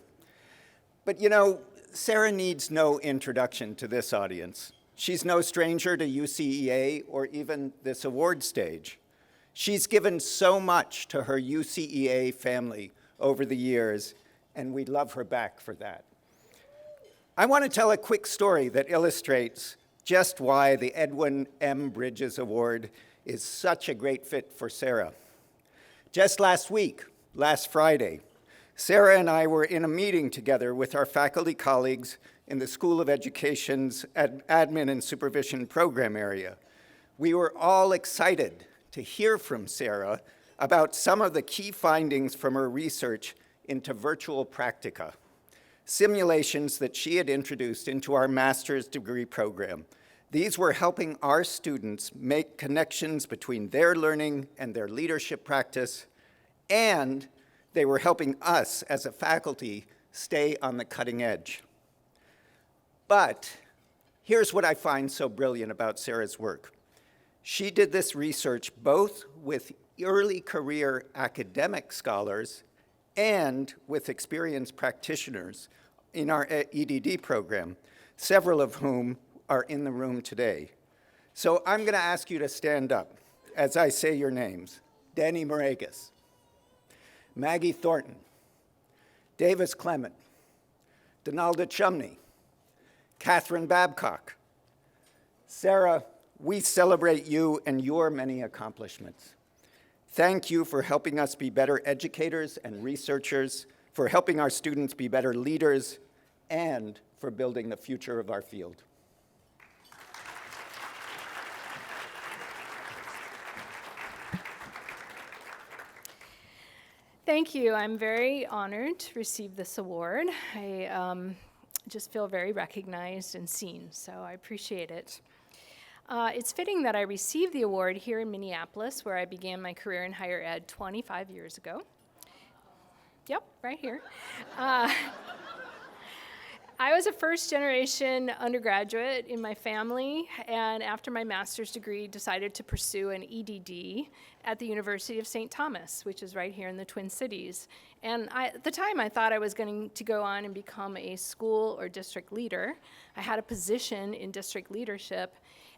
But you know, Sarah needs no introduction to this audience. She's no stranger to UCEA or even this award stage. She's given so much to her UCEA family over the years, and we love her back for that. I want to tell a quick story that illustrates just why the Edwin M. Bridges Award is such a great fit for Sarah. Just last week, last Friday, Sarah and I were in a meeting together with our faculty colleagues in the School of Education's Admin and Supervision program area. We were all excited to hear from Sarah about some of the key findings from her research into virtual practica, simulations that she had introduced into our master's degree program. These were helping our students make connections between their learning and their leadership practice, and they were helping us as a faculty stay on the cutting edge. But here's what I find so brilliant about Sarah's work. She did this research both with early career academic scholars and with experienced practitioners in our EDD program, several of whom are in the room today. So I'm going to ask you to stand up as I say your names. Danny Moragas, Maggie Thornton, Davis Clement, Donalda Chumney, Catherine Babcock. Sarah, we celebrate you and your many accomplishments. Thank you for helping us be better educators and researchers, for helping our students be better leaders, and for building the future of our field. Thank you. I'm very honored to receive this award. I just feel very recognized and seen, so I appreciate it. It's fitting that I received the award here in Minneapolis, where I began my career in higher ed 25 years ago. Yep, right here. I was a first-generation undergraduate in my family, and after my master's degree, decided to pursue an EDD at the University of St. Thomas, which is right here in the Twin Cities. And at the time, I thought I was going to go on and become a school or district leader. I had a position in district leadership,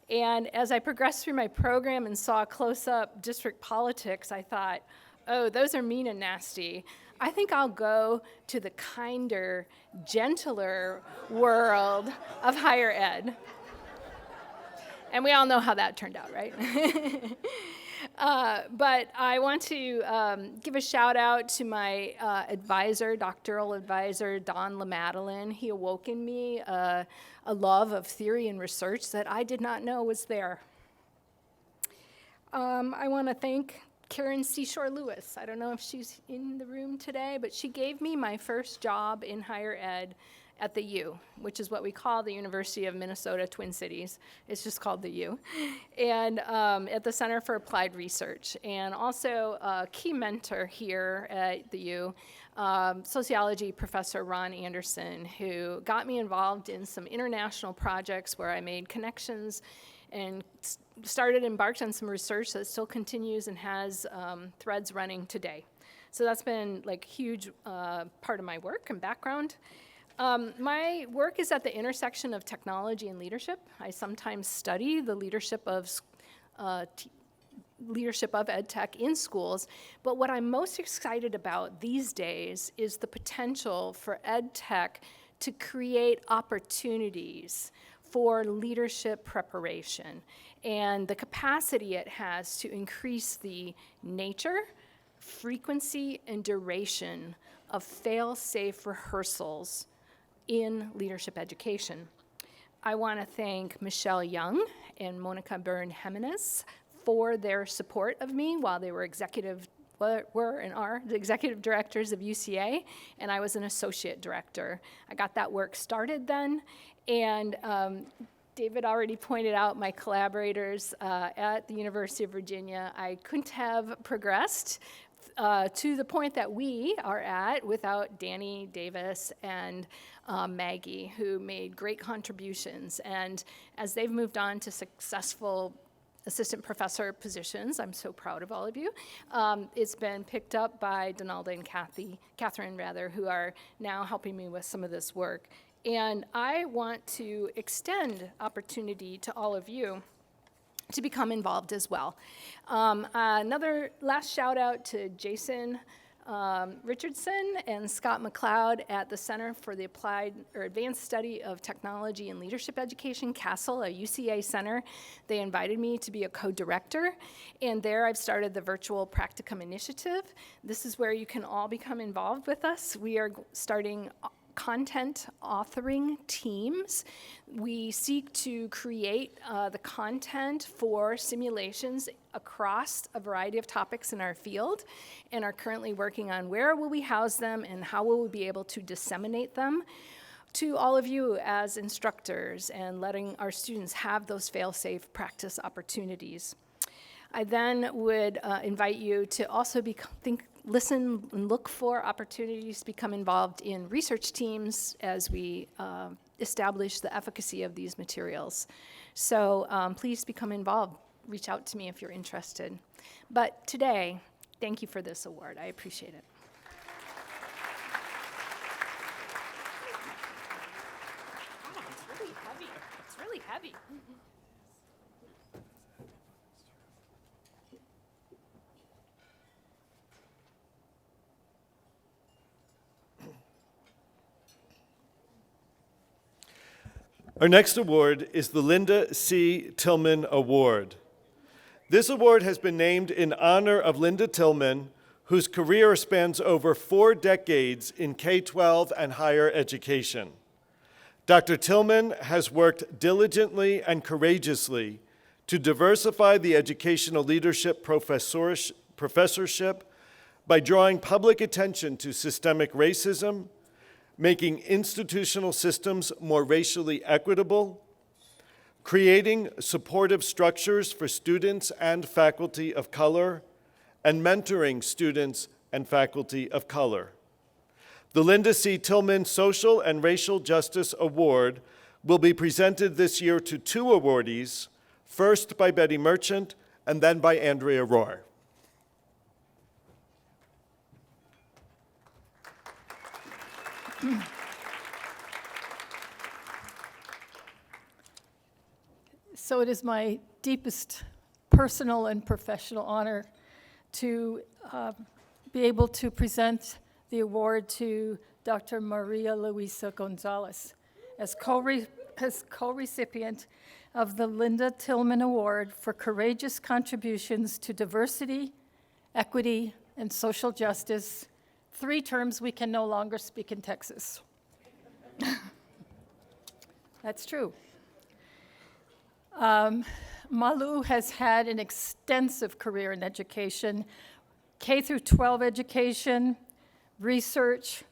and as I progressed through my program and saw close-up district politics, I thought, oh, those are mean and nasty. I think I'll go to the kinder, gentler world of higher ed. And we all know how that turned out, right? But I want to give a shout out to my advisor, doctoral advisor, Don LaMadeline. He awoke in me a love of theory and research that I did not know was there. I want to thank Karen Seashore Lewis. I don't know if she's in the room today, but she gave me my first job in higher ed at the U, which is what we call the University of Minnesota Twin Cities. It's just called the U. And at the Center for Applied Research. And also a key mentor here at the U, sociology professor Ron Anderson, who got me involved in some international projects where I made connections and embarked on some research that still continues and has threads running today. So that's been like a huge part of my work and background. My work is at the intersection of technology and leadership. I sometimes study the leadership of ed tech in schools, but what I'm most excited about these days is the potential for ed tech to create opportunities for leadership preparation and the capacity it has to increase the nature, frequency, and duration of fail-safe rehearsals in leadership education. I want to thank Michelle Young and Monica Byrne-Jimenez for their support of me while they were the executive directors of UCA, and I was an associate director. I got that work started then, and David already pointed out my collaborators at the University of Virginia. I couldn't have progressed to the point that we are at without Danny Davis and Maggie, who made great contributions. And as they've moved on to successful assistant professor positions, I'm so proud of all of you. It's been picked up by Donalda and Catherine, who are now helping me with some of this work. And I want to extend opportunity to all of you to become involved as well. Another last shout out to Jason Richardson and Scott McLeod at the Center for the Applied or Advanced Study of Technology and Leadership Education, CASTLE, a UCA center. They invited me to be a co-director, and there I've started the Virtual Practicum Initiative. This is where you can all become involved with us. We are starting content authoring teams. We seek to create the content for simulations across a variety of topics in our field, and are currently working on where will we house them and how will we be able to disseminate them to all of you as instructors, and letting our students have those fail-safe practice opportunities. I then would invite you to also listen and look for opportunities to become involved in research teams as we establish the efficacy of these materials. So please become involved. Reach out to me if you're interested. But today, thank you for this award. I appreciate it. Oh, it's really heavy. It's really heavy. Our next award is the Linda C. Tillman Award. This award has been named in honor of Linda Tillman, whose career spans over 4 decades in K-12 and higher education. Dr. Tillman has worked diligently and courageously to diversify the educational leadership professorship by drawing public attention to systemic racism, making institutional systems more racially equitable, creating supportive structures for students and faculty of color, and mentoring students and faculty of color. The Linda C. Tillman Social and Racial Justice Award will be presented this year to 2 awardees, first by Betty Merchant and then by Andrea Rohr. So it is my deepest personal and professional honor to be able to present the award to Dr. Maria Luisa Gonzalez as co-recipient of the Linda Tillman Award for courageous contributions to diversity, equity, and social justice, 3 terms we can no longer speak in Texas. That's true. Malu has had an extensive career in education, K through 12 education, research.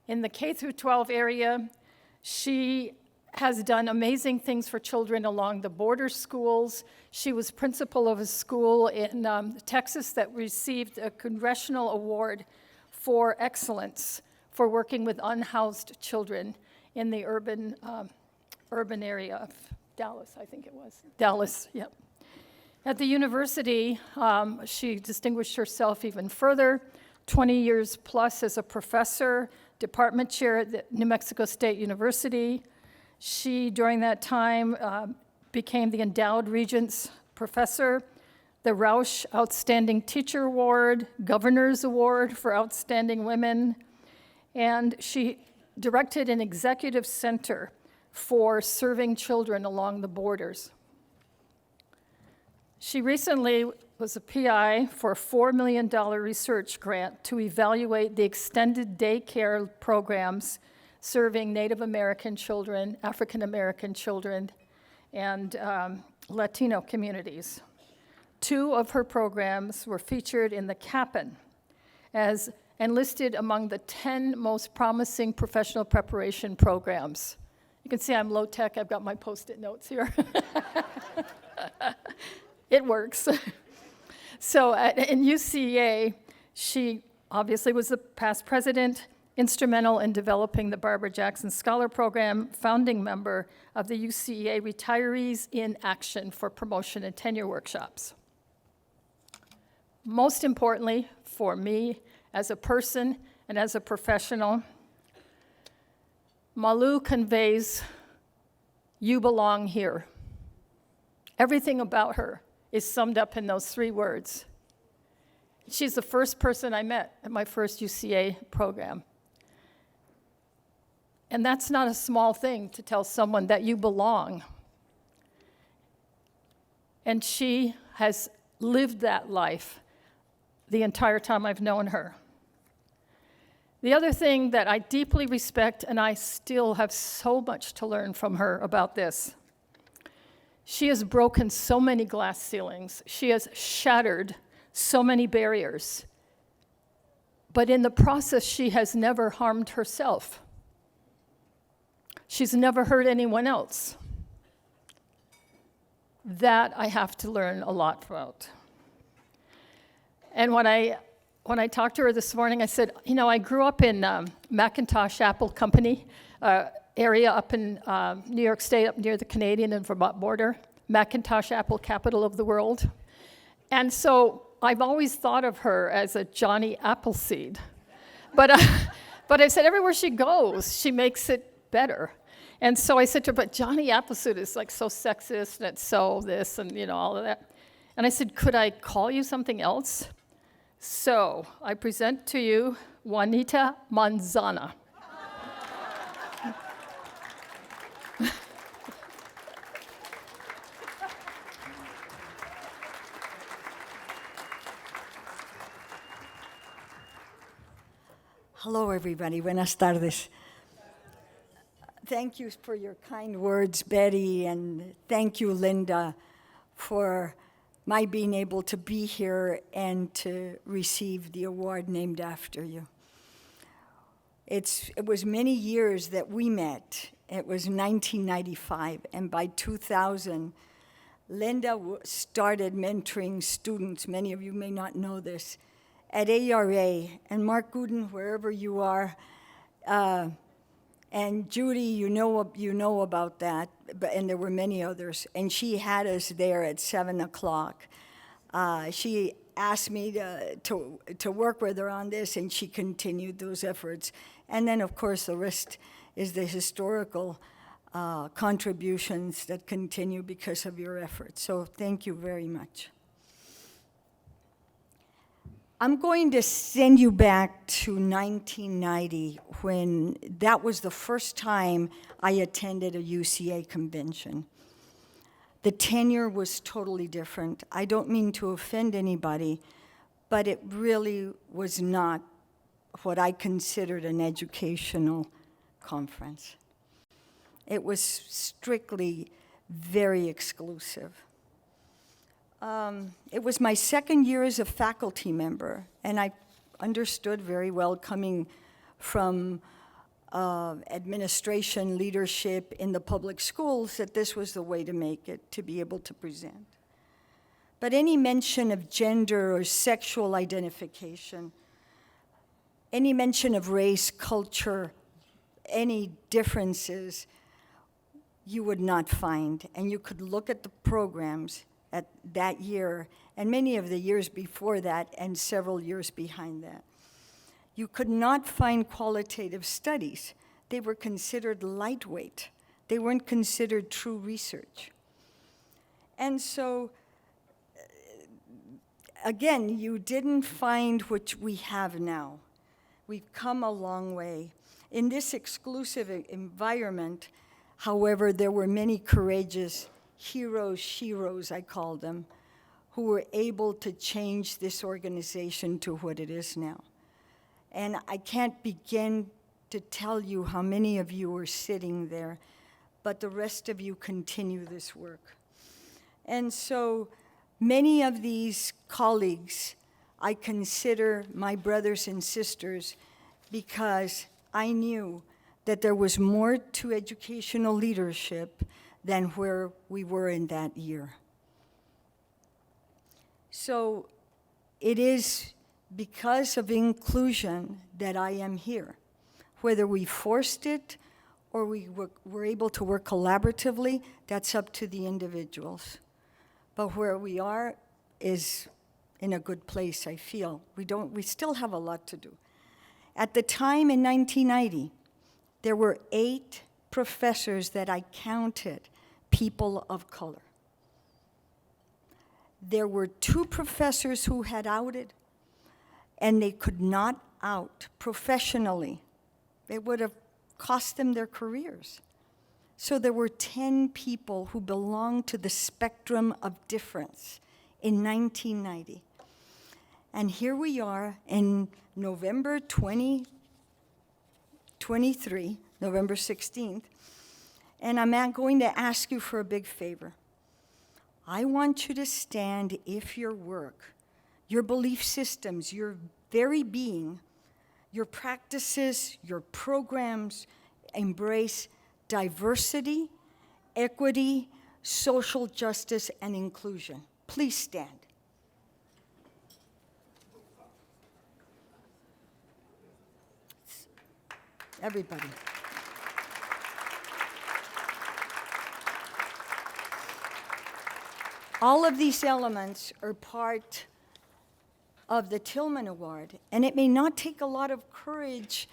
In the K through 12 area, she has done amazing things for children along the border schools. She was principal of a school in Texas that received a congressional award for excellence for working with unhoused children in the urban area of Dallas, I think it was. Dallas, yep. At the university, she distinguished herself even further, 20 years plus as a professor, department chair at the New Mexico State University. She, during that time, became the Endowed Regents Professor, the Roush Outstanding Teacher Award, Governor's Award for Outstanding Women, and she directed an executive center for serving children along the borders. She recently was a PI for a $4 million research grant to evaluate the extended daycare programs serving Native American children, African American children, and Latino communities. 2 of her programs were featured in the Kappan and listed among the 10 most promising professional preparation programs. You can see I'm low-tech. I've got my Post-it notes here. It works. So in UCEA, she obviously was the past president, instrumental in developing the Barbara Jackson Scholar Program, founding member of the UCEA Retirees in Action for Promotion and Tenure Workshops. Most importantly, for me as a person and as a professional, Malu conveys, you belong here. Everything about her is summed up in those 3 words. She's the first person I met at my first UCA program. And that's not a small thing to tell someone that you belong. And she has lived that life the entire time I've known her. The other thing that I deeply respect, and I still have so much to learn from her about this, she has broken so many glass ceilings. She has shattered so many barriers. But in the process, she has never harmed herself. She's never hurt anyone else. That I have to learn a lot about. And when I talked to her this morning, I said, you know, I grew up in Macintosh Apple Company area up in New York State, up near the Canadian and Vermont border. Macintosh Apple, capital of the world. And so I've always thought of her as a Johnny Appleseed. But I said everywhere she goes, she makes it better. And so I said to her, but Johnny Appleseed is like so sexist and it's so this and you know all of that. And I said, could I call you something else? So I present to you Juanita Manzana. Hello, everybody. Buenas tardes. Thank you for your kind words, Betty, and thank you, Linda, for my being able to be here and to receive the award named after you. It was many years that we met. It was 1995, and by 2000, Linda started mentoring students. Many of you may not know this, at ARA, and Mark Gooden, wherever you are, and Judy, you know about that, and there were many others. And she had us there at 7 o'clock. She asked me to work with her on this, and she continued those efforts. And then, of course, the rest is the historical contributions that continue because of your efforts. So thank you very much. I'm going to send you back to 1990 when that was the first time I attended a UCA convention. The tenure was totally different. I don't mean to offend anybody, but it really was not what I considered an educational conference. It was strictly very exclusive. It was my second year as a faculty member, and I understood very well coming from administration, leadership in the public schools that this was the way to make it, to be able to present. But any mention of gender or sexual identification, any mention of race, culture, any differences, you would not find. And you could look at the programs at that year, and many of the years before that, and several years behind that. You could not find qualitative studies. They were considered lightweight. They weren't considered true research. And so, again, you didn't find what we have now. We've come a long way. In this exclusive environment, however, there were many courageous heroes, sheroes, I call them, who were able to change this organization to what it is now. And I can't begin to tell you how many of you are sitting there, but the rest of you continue this work. And so many of these colleagues I consider my brothers and sisters because I knew that there was more to educational leadership than where we were in that year. So it is because of inclusion that I am here. Whether we forced it or we were able to work collaboratively, that's up to the individuals. But where we are is in a good place, I feel. We still have a lot to do. At the time in 1990, there were 8 professors that I counted people of color. There were 2 professors who had outed, and they could not out professionally. It would have cost them their careers. So there were 10 people who belonged to the spectrum of difference in 1990. And here we are in November 2023, November 16th, and I'm going to ask you for a big favor. I want you to stand if your work, your belief systems, your very being, your practices, your programs embrace diversity, equity, social justice, and inclusion. Please stand. Everybody. All of these elements are part of the Tillman Award, and it may not take a lot of courage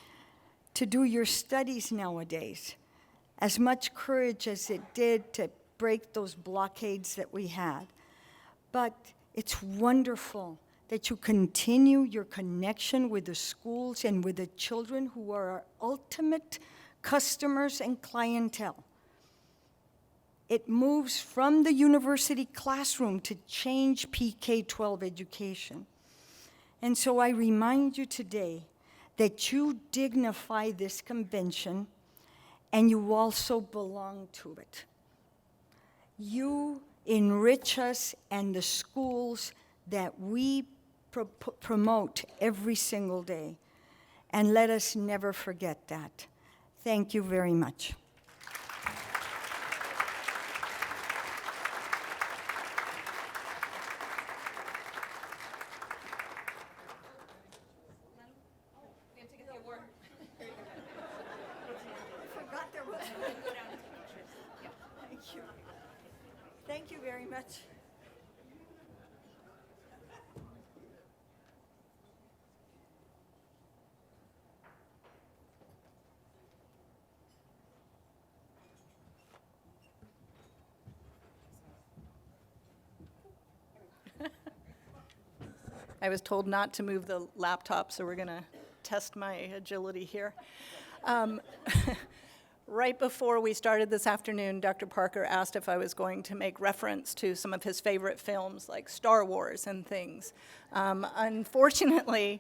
to do your studies nowadays, as much courage as it did to break those blockades that we had. But it's wonderful that you continue your connection with the schools and with the children who are our ultimate customers and clientele. It moves from the university classroom to change PK-12 education. And so I remind you today that you dignify this convention and you also belong to it. You enrich us and the schools that we promote every single day. And let us never forget that. Thank you very much. Thank you very much. I was told not to move the laptop, so we're going to test my agility here. Right before we started this afternoon, Dr. Parker asked if I was going to make reference to some of his favorite films, like Star Wars and things. Unfortunately,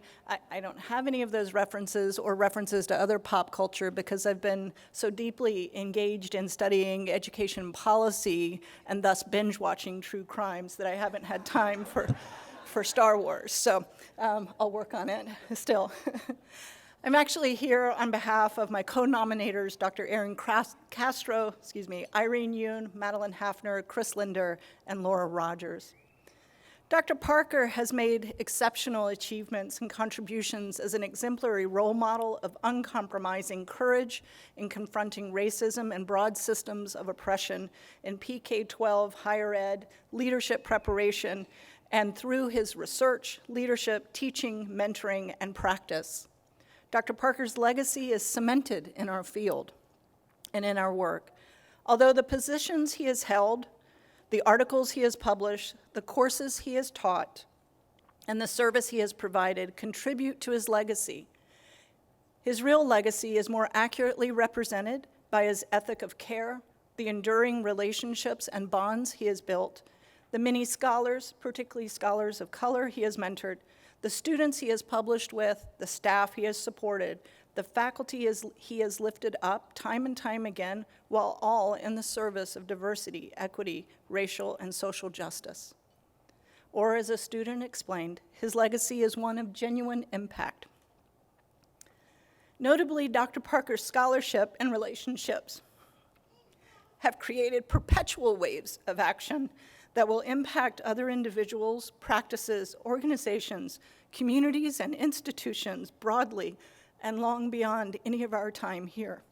I don't have any of those references or references to other pop culture because I've been so deeply engaged in studying education policy and thus binge-watching true crimes that I haven't had time for Star Wars. So I'll work on it still. I'm actually here on behalf of my co-nominators, Dr. Aaron Castro, Irene Yoon, Madeline Hafner, Chris Linder, and Laura Rogers. Dr. Parker has made exceptional achievements and contributions as an exemplary role model of uncompromising courage in confronting racism and broad systems of oppression in PK-12 higher ed, leadership preparation, and through his research, leadership, teaching, mentoring, and practice. Dr. Parker's legacy is cemented in our field and in our work. Although the positions he has held, the articles he has published, the courses he has taught, and the service he has provided contribute to his legacy, his real legacy is more accurately represented by his ethic of care, the enduring relationships and bonds he has built, the many scholars, particularly scholars of color, he has mentored, the students he has published with, the staff he has supported, the faculty he has lifted up time and time again, while all in the service of diversity, equity, racial, and social justice. Or as a student explained, his legacy is one of genuine impact. Notably, Dr. Parker's scholarship and relationships have created perpetual waves of action that will impact other individuals, practices, organizations, communities, and institutions broadly and long beyond any of our time here.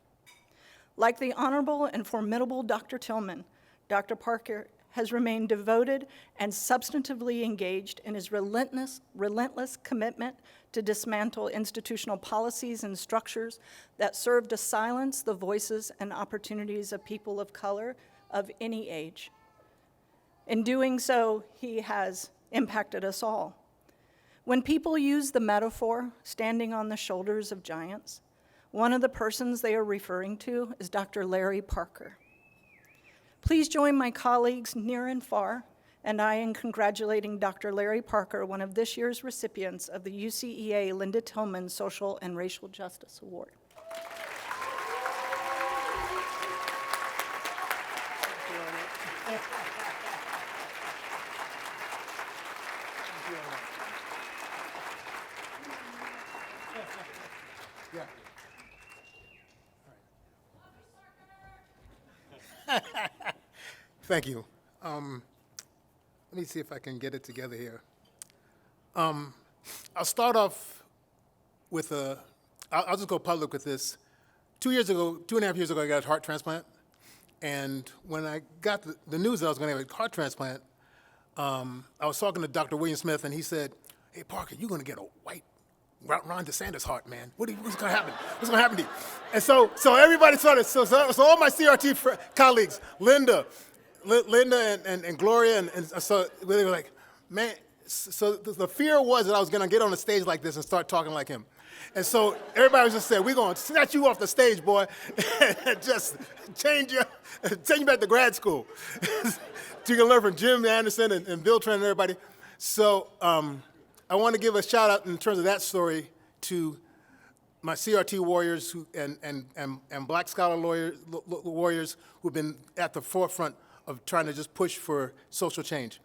Like the honorable and formidable Dr. Tillman, Dr. Parker has remained devoted and substantively engaged in his relentless commitment to dismantle institutional policies and structures that serve to silence the voices and opportunities of people of color of any age. In doing so, he has impacted us all. When people use the metaphor, standing on the shoulders of giants, one of the persons they are referring to is Dr. Larry Parker. Please join my colleagues near and far and I in congratulating Dr. Larry Parker, one of this year's recipients of the UCEA Linda Tillman Social and Racial Justice Award. Thank you. Let me see if I can get it together here. I'll start off with I'll just go public with this. 2.5 years ago, I got a heart transplant. And when I got the news that I was going to have a heart transplant, I was talking to Dr. William Smith, and he said, "Hey, Parker, you're going to get a white Ron DeSantis heart, man. What's going to happen? What's going to happen to you?" And so everybody started, so all my CRT colleagues, Linda and Gloria, and so they were like, man, so the fear was that I was going to get on a stage like this and start talking like him. And so everybody was just saying, "We're going to snatch you off the stage, boy, and just take you back to grad school." So you can learn from Jim Anderson and Bill Trent and everybody. So I want to give a shout out in terms of that story to my CRT warriors and Black scholar warriors who've been at the forefront of trying to just push for social change,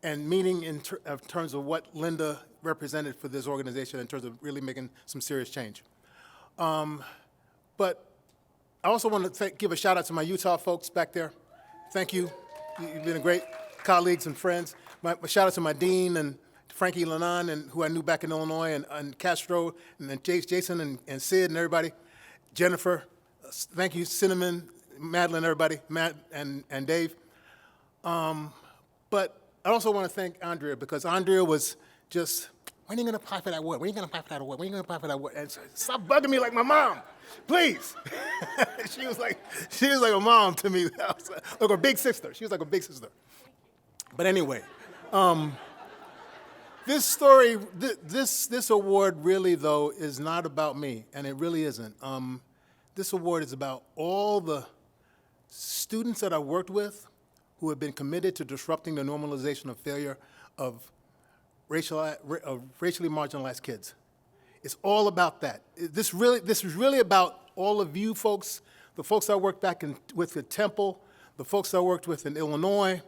and meaning in terms of what Linda represented for this organization in terms of really making some serious change. But I also want to give a shout out to my Utah folks back there. Thank you. You've been great colleagues and friends. My shout out to my dean and Frankie Lanon, and who I knew back in Illinois, and Castro, and then Jason and Sid and everybody. Jennifer, thank you, Cinnamon, Madeline, everybody, Matt and Dave. But I also want to thank Andrea, because Andrea was just, "When are you going to apply for that award? When are you going to apply for that award? When are you going to apply for that award?" And so, "Stop bugging me like my mom, please." She was like a mom to me, like a big sister. She was like a big sister. But anyway, this story, this award really, though, is not about me, and it really isn't. This award is about all the students that I worked with who have been committed to disrupting the normalization of failure of racially marginalized kids. It's all about that. This is really about all of you folks, the folks I worked with at Temple, the folks I worked with in Illinois,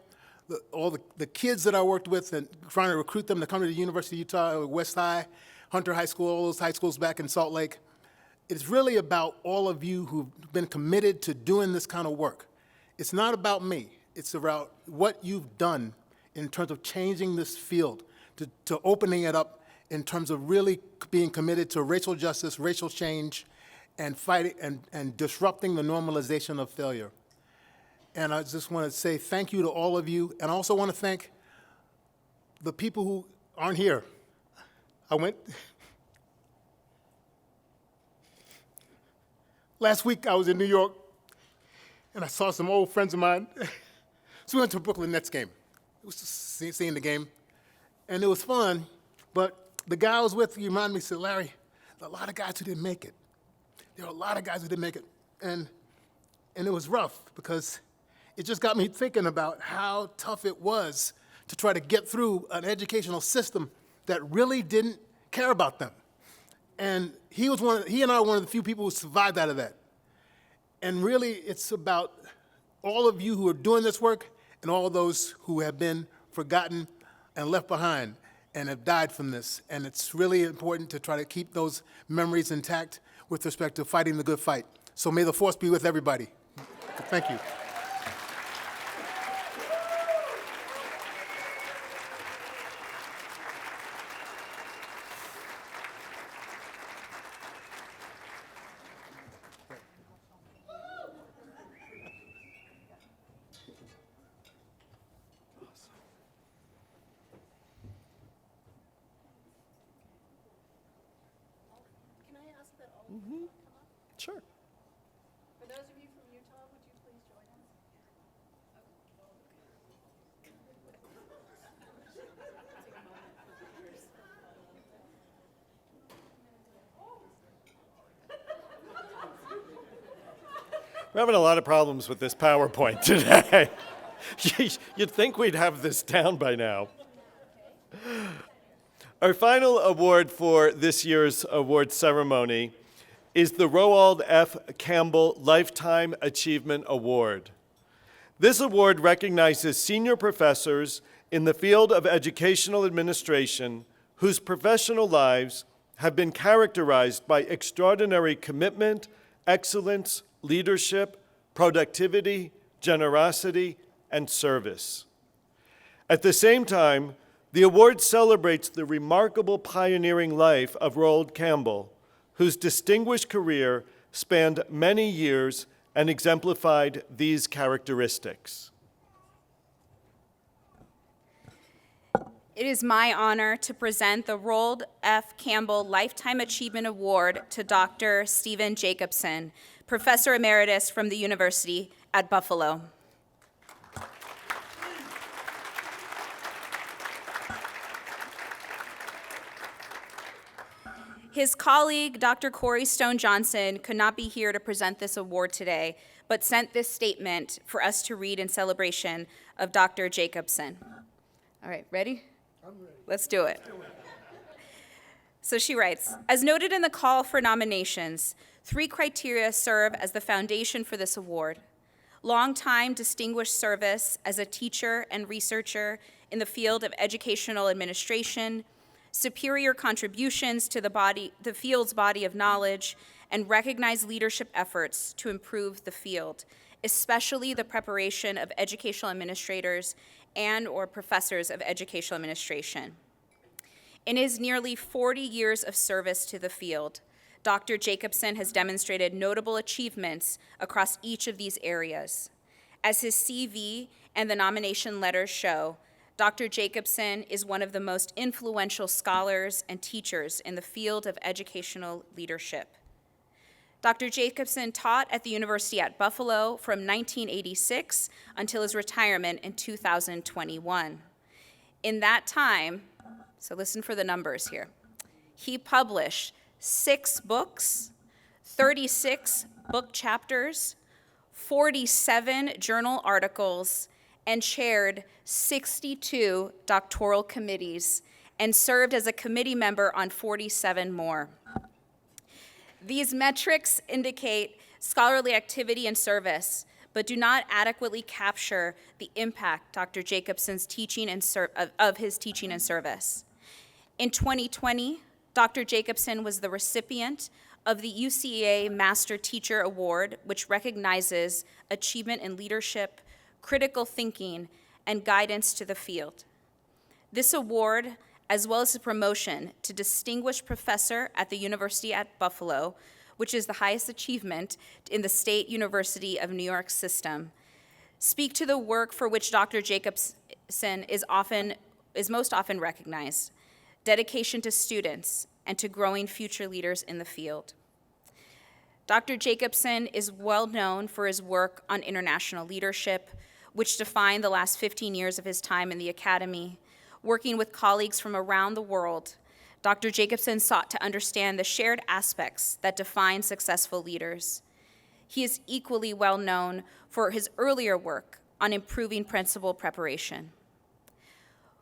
all the kids that I worked with and trying to recruit them to come to the University of Utah, West High, Hunter High School, all those high schools back in Salt Lake. It's really about all of you who've been committed to doing this kind of work. It's not about me. It's about what you've done in terms of changing this field, to opening it up in terms of really being committed to racial justice, racial change, and fighting and disrupting the normalization of failure. And I just want to say thank you to all of you, and I also want to thank the people who aren't here. Last week I was in New York, and I saw some old friends of mine. So we went to a Brooklyn Nets game. It was just seeing the game, and it was fun, but the guy I was with, he reminded me, said, "Larry, there are a lot of guys who didn't make it. There are a lot of guys who didn't make it." And it was rough, because it just got me thinking about how tough it was to try to get through an educational system that really didn't care about them. And he and I were one of the few people who survived out of that. And really, it's about all of you who are doing this work and all those who have been forgotten and left behind and have died from this. And it's really important to try to keep those memories intact with respect to fighting the good fight. So may the force be with everybody. Thank you. Sure. For those of you from Utah, would you please join us? We're having a lot of problems with this PowerPoint today. You'd think we'd have this down by now. Our final award for this year's award ceremony is the Roald F. Campbell Lifetime Achievement Award. This award recognizes senior professors in the field of educational administration whose professional lives have been characterized by extraordinary commitment, excellence, leadership, productivity, generosity, and service. At the same time, the award celebrates the remarkable pioneering life of Roald Campbell, whose distinguished career spanned many years and exemplified these characteristics. It is my honor to present the Roald F. Campbell Lifetime Achievement Award to Dr. Stephen Jacobson, Professor Emeritus from the University at Buffalo. His colleague, Dr. Corey Stone Johnson, could not be here to present this award today, but sent this statement for us to read in celebration of Dr. Jacobson. All right, ready? I'm ready. Let's do it. So she writes, as noted in the call for nominations, 3 criteria serve as the foundation for this award. Long-time distinguished service as a teacher and researcher in the field of educational administration, superior contributions to the field's body of knowledge, and recognized leadership efforts to improve the field, especially the preparation of educational administrators and/or professors of educational administration. In his nearly 40 years of service to the field, Dr. Jacobson has demonstrated notable achievements across each of these areas. As his CV and the nomination letters show, Dr. Jacobson is one of the most influential scholars and teachers in the field of educational leadership. Dr. Jacobson taught at the University at Buffalo from 1986 until his retirement in 2021. In that time, so listen for the numbers here, he published 6 books, 36 book chapters, 47 journal articles, and chaired 62 doctoral committees, and served as a committee member on 47 more. These metrics indicate scholarly activity and service, but do not adequately capture the impact Dr. Jacobson's teaching and of his teaching and service. In 2020, Dr. Jacobson was the recipient of the UCEA Master Teacher Award, which recognizes achievement in leadership, critical thinking, and guidance to the field. This award, as well as a promotion to Distinguished Professor at the University at Buffalo, which is the highest achievement in the State University of New York system, speak to the work for which Dr. Jacobson is most often recognized: dedication to students and to growing future leaders in the field. Dr. Jacobson is well known for his work on international leadership, which defined the last 15 years of his time in the academy. Working with colleagues from around the world, Dr. Jacobson sought to understand the shared aspects that define successful leaders. He is equally well known for his earlier work on improving principal preparation.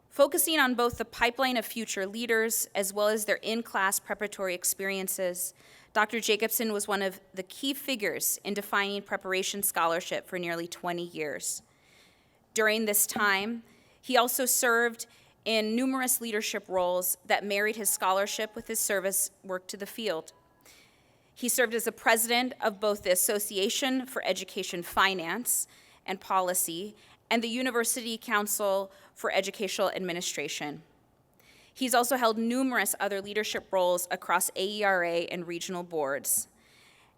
Focusing on both the pipeline of future leaders as well as their in-class preparatory experiences, Dr. Jacobson was one of the key figures in defining preparation scholarship for nearly 20 years. During this time, he also served in numerous leadership roles that married his scholarship with his service work to the field. He served as the president of both the Association for Education Finance and Policy and the University Council for Educational Administration. He's also held numerous other leadership roles across AERA and regional boards.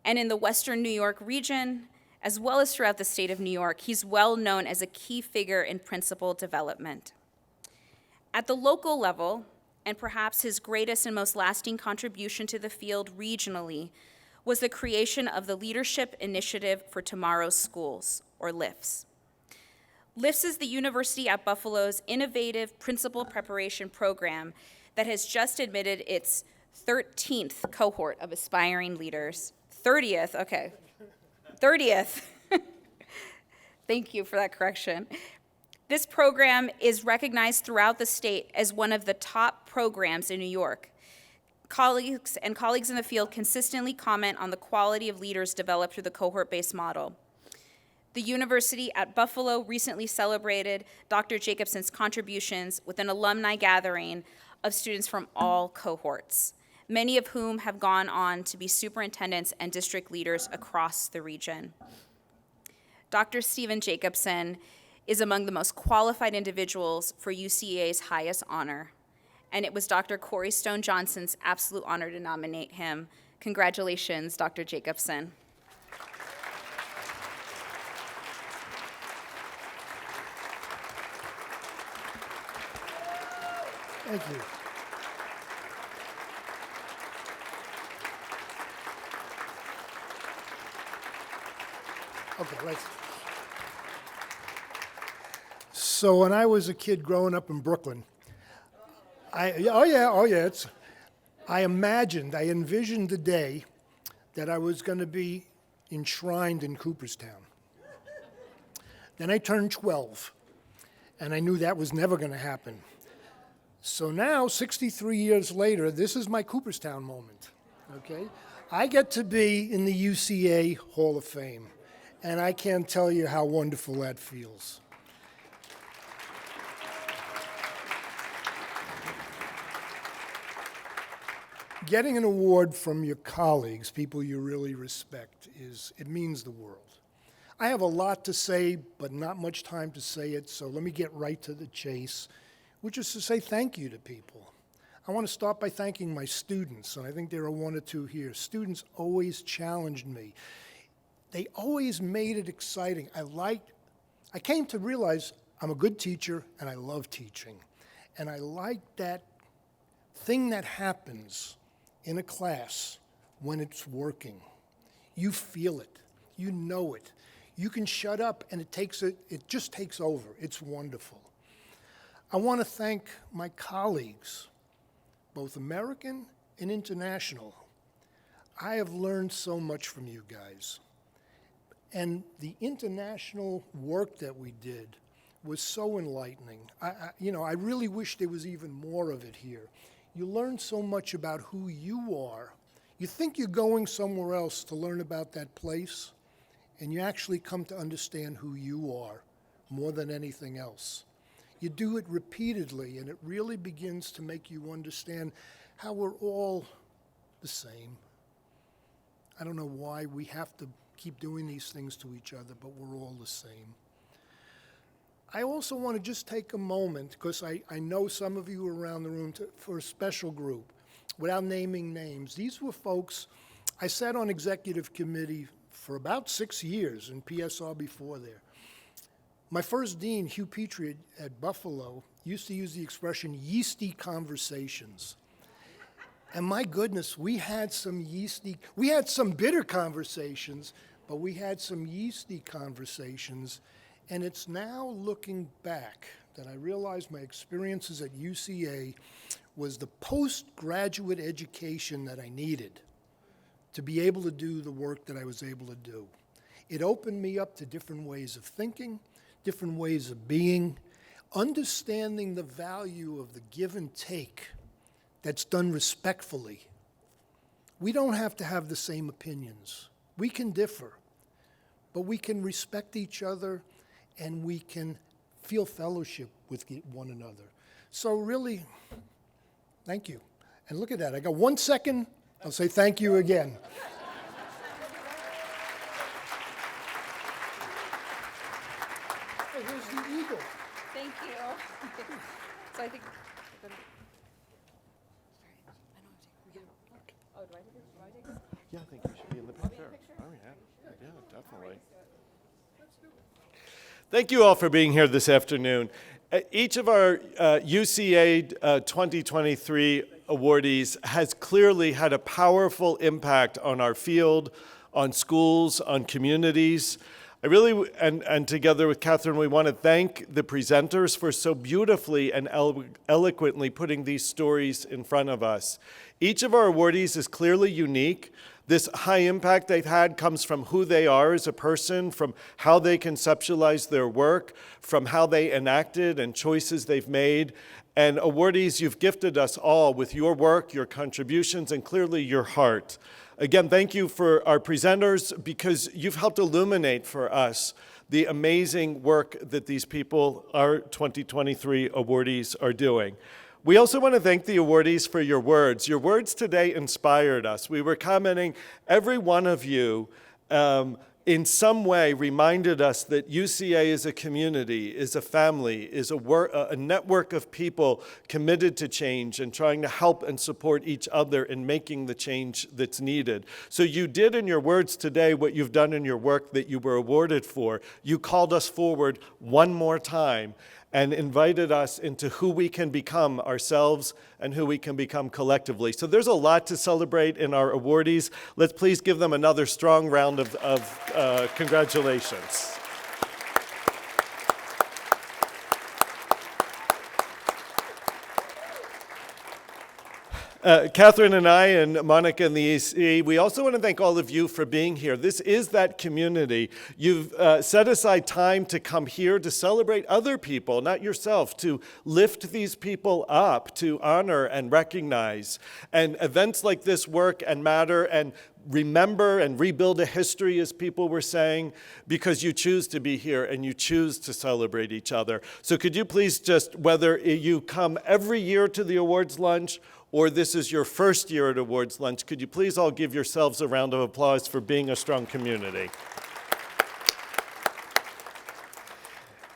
And in the Western New York region, as well as throughout the state of New York, he's well known as a key figure in principal development. At the local level, and perhaps his greatest and most lasting contribution to the field regionally, was the creation of the Leadership Initiative for Tomorrow's Schools, or LIFS. LIFS is the University at Buffalo's innovative principal preparation program that has just admitted its 13th cohort of aspiring leaders. 30th, okay. 30th. Thank you for that correction. This program is recognized throughout the state as one of the top programs in New York. Colleagues in the field consistently comment on the quality of leaders developed through the cohort-based model. The University at Buffalo recently celebrated Dr. Jacobson's contributions with an alumni gathering of students from all cohorts, many of whom have gone on to be superintendents and district leaders across the region. Dr. Stephen Jacobson is among the most qualified individuals for UCEA's highest honor, and it was Dr. Corey Stone Johnson's absolute honor to nominate him. Congratulations, Dr. Jacobson. Thank you. Okay, let's. So when I was a kid growing up in Brooklyn, I envisioned the day that I was going to be enshrined in Cooperstown. Then I turned 12, and I knew that was never going to happen. So now, 63 years later, this is my Cooperstown moment, okay? I get to be in the UCA Hall of Fame, and I can't tell you how wonderful that feels. Getting an award from your colleagues, people you really respect, it means the world. I have a lot to say, but not much time to say it, so let me get right to the chase, which is to say thank you to people. I want to start by thanking my students, and I think there are one or two here. Students always challenged me. They always made it exciting. I came to realize I'm a good teacher, and I love teaching. And I like that thing that happens in a class when it's working. You feel it. You know it. You can shut up, and it just takes over. It's wonderful. I want to thank my colleagues, both American and international. I have learned so much from you guys. And the international work that we did was so enlightening. I really wish there was even more of it here. You learn so much about who you are. You think you're going somewhere else to learn about that place, and you actually come to understand who you are more than anything else. You do it repeatedly, and it really begins to make you understand how we're all the same. I don't know why we have to keep doing these things to each other, but we're all the same. I also want to just take a moment, because I know some of you are around the room, for a special group, without naming names. These were folks, I sat on executive committee for about 6 years in PSR before there. My first dean, Hugh Petrie at Buffalo, used to use the expression yeasty conversations. And my goodness, we had some bitter conversations, but we had some yeasty conversations. And it's now looking back that I realized my experiences at UCA was the postgraduate education that I needed to be able to do the work that I was able to do. It opened me up to different ways of thinking, different ways of being, understanding the value of the give and take that's done respectfully. We don't have to have the same opinions. We can differ, but we can respect each other, and we can feel fellowship with one another. So really, thank you. And look at that, I got 1 second, I'll say thank you again. Hey, here's the eagle. Thank you. So I think. Yeah, I think you should be in the picture. Oh, yeah, definitely. Thank you all for being here this afternoon. Each of our UCA 2023 awardees has clearly had a powerful impact on our field, on schools, on communities. I really, and together with Catherine, we want to thank the presenters for so beautifully and eloquently putting these stories in front of us. Each of our awardees is clearly unique. This high impact they've had comes from who they are as a person, from how they conceptualize their work, from how they enacted and choices they've made. And awardees, you've gifted us all with your work, your contributions, and clearly your heart. Again, thank you for our presenters because you've helped illuminate for us the amazing work that these people, our 2023 awardees, are doing. We also want to thank the awardees for your words. Your words today inspired us. We were commenting, every one of you in some way reminded us that UCA is a community, is a family, is a network of people committed to change and trying to help and support each other in making the change that's needed. So you did in your words today what you've done in your work that you were awarded for. You called us forward one more time and invited us into who we can become ourselves and who we can become collectively. So there's a lot to celebrate in our awardees. Let's please give them another strong round of congratulations. Catherine and I and Monica and the EC, we also want to thank all of you for being here. This is that community. You've set aside time to come here to celebrate other people, not yourself, to lift these people up, to honor and recognize. And events like this work and matter and remember and rebuild a history, as people were saying, because you choose to be here and you choose to celebrate each other. So could you please just, whether you come every year to the awards lunch or this is your first year at awards lunch, could you please all give yourselves a round of applause for being a strong community?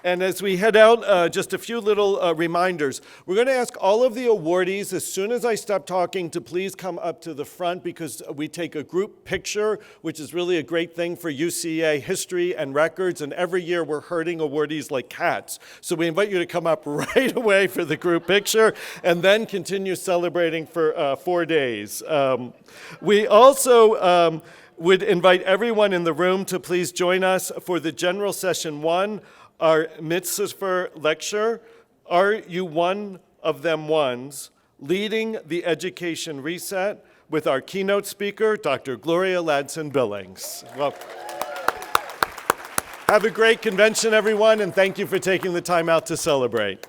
And as we head out, just a few little reminders. We're going to ask all of the awardees, as soon as I stop talking, to please come up to the front because we take a group picture, which is really a great thing for UCA history and records. And every year we're herding awardees like cats. So we invite you to come up right away for the group picture and then continue celebrating for 4 days. We also would invite everyone in the room to please join us for the General Session 1, our Mitzvah lecture, Are You One of Them Ones? Leading the Education Reset with our keynote speaker, Dr. Gloria Ladson-Billings. Well, have a great convention, everyone, and thank you for taking the time out to celebrate.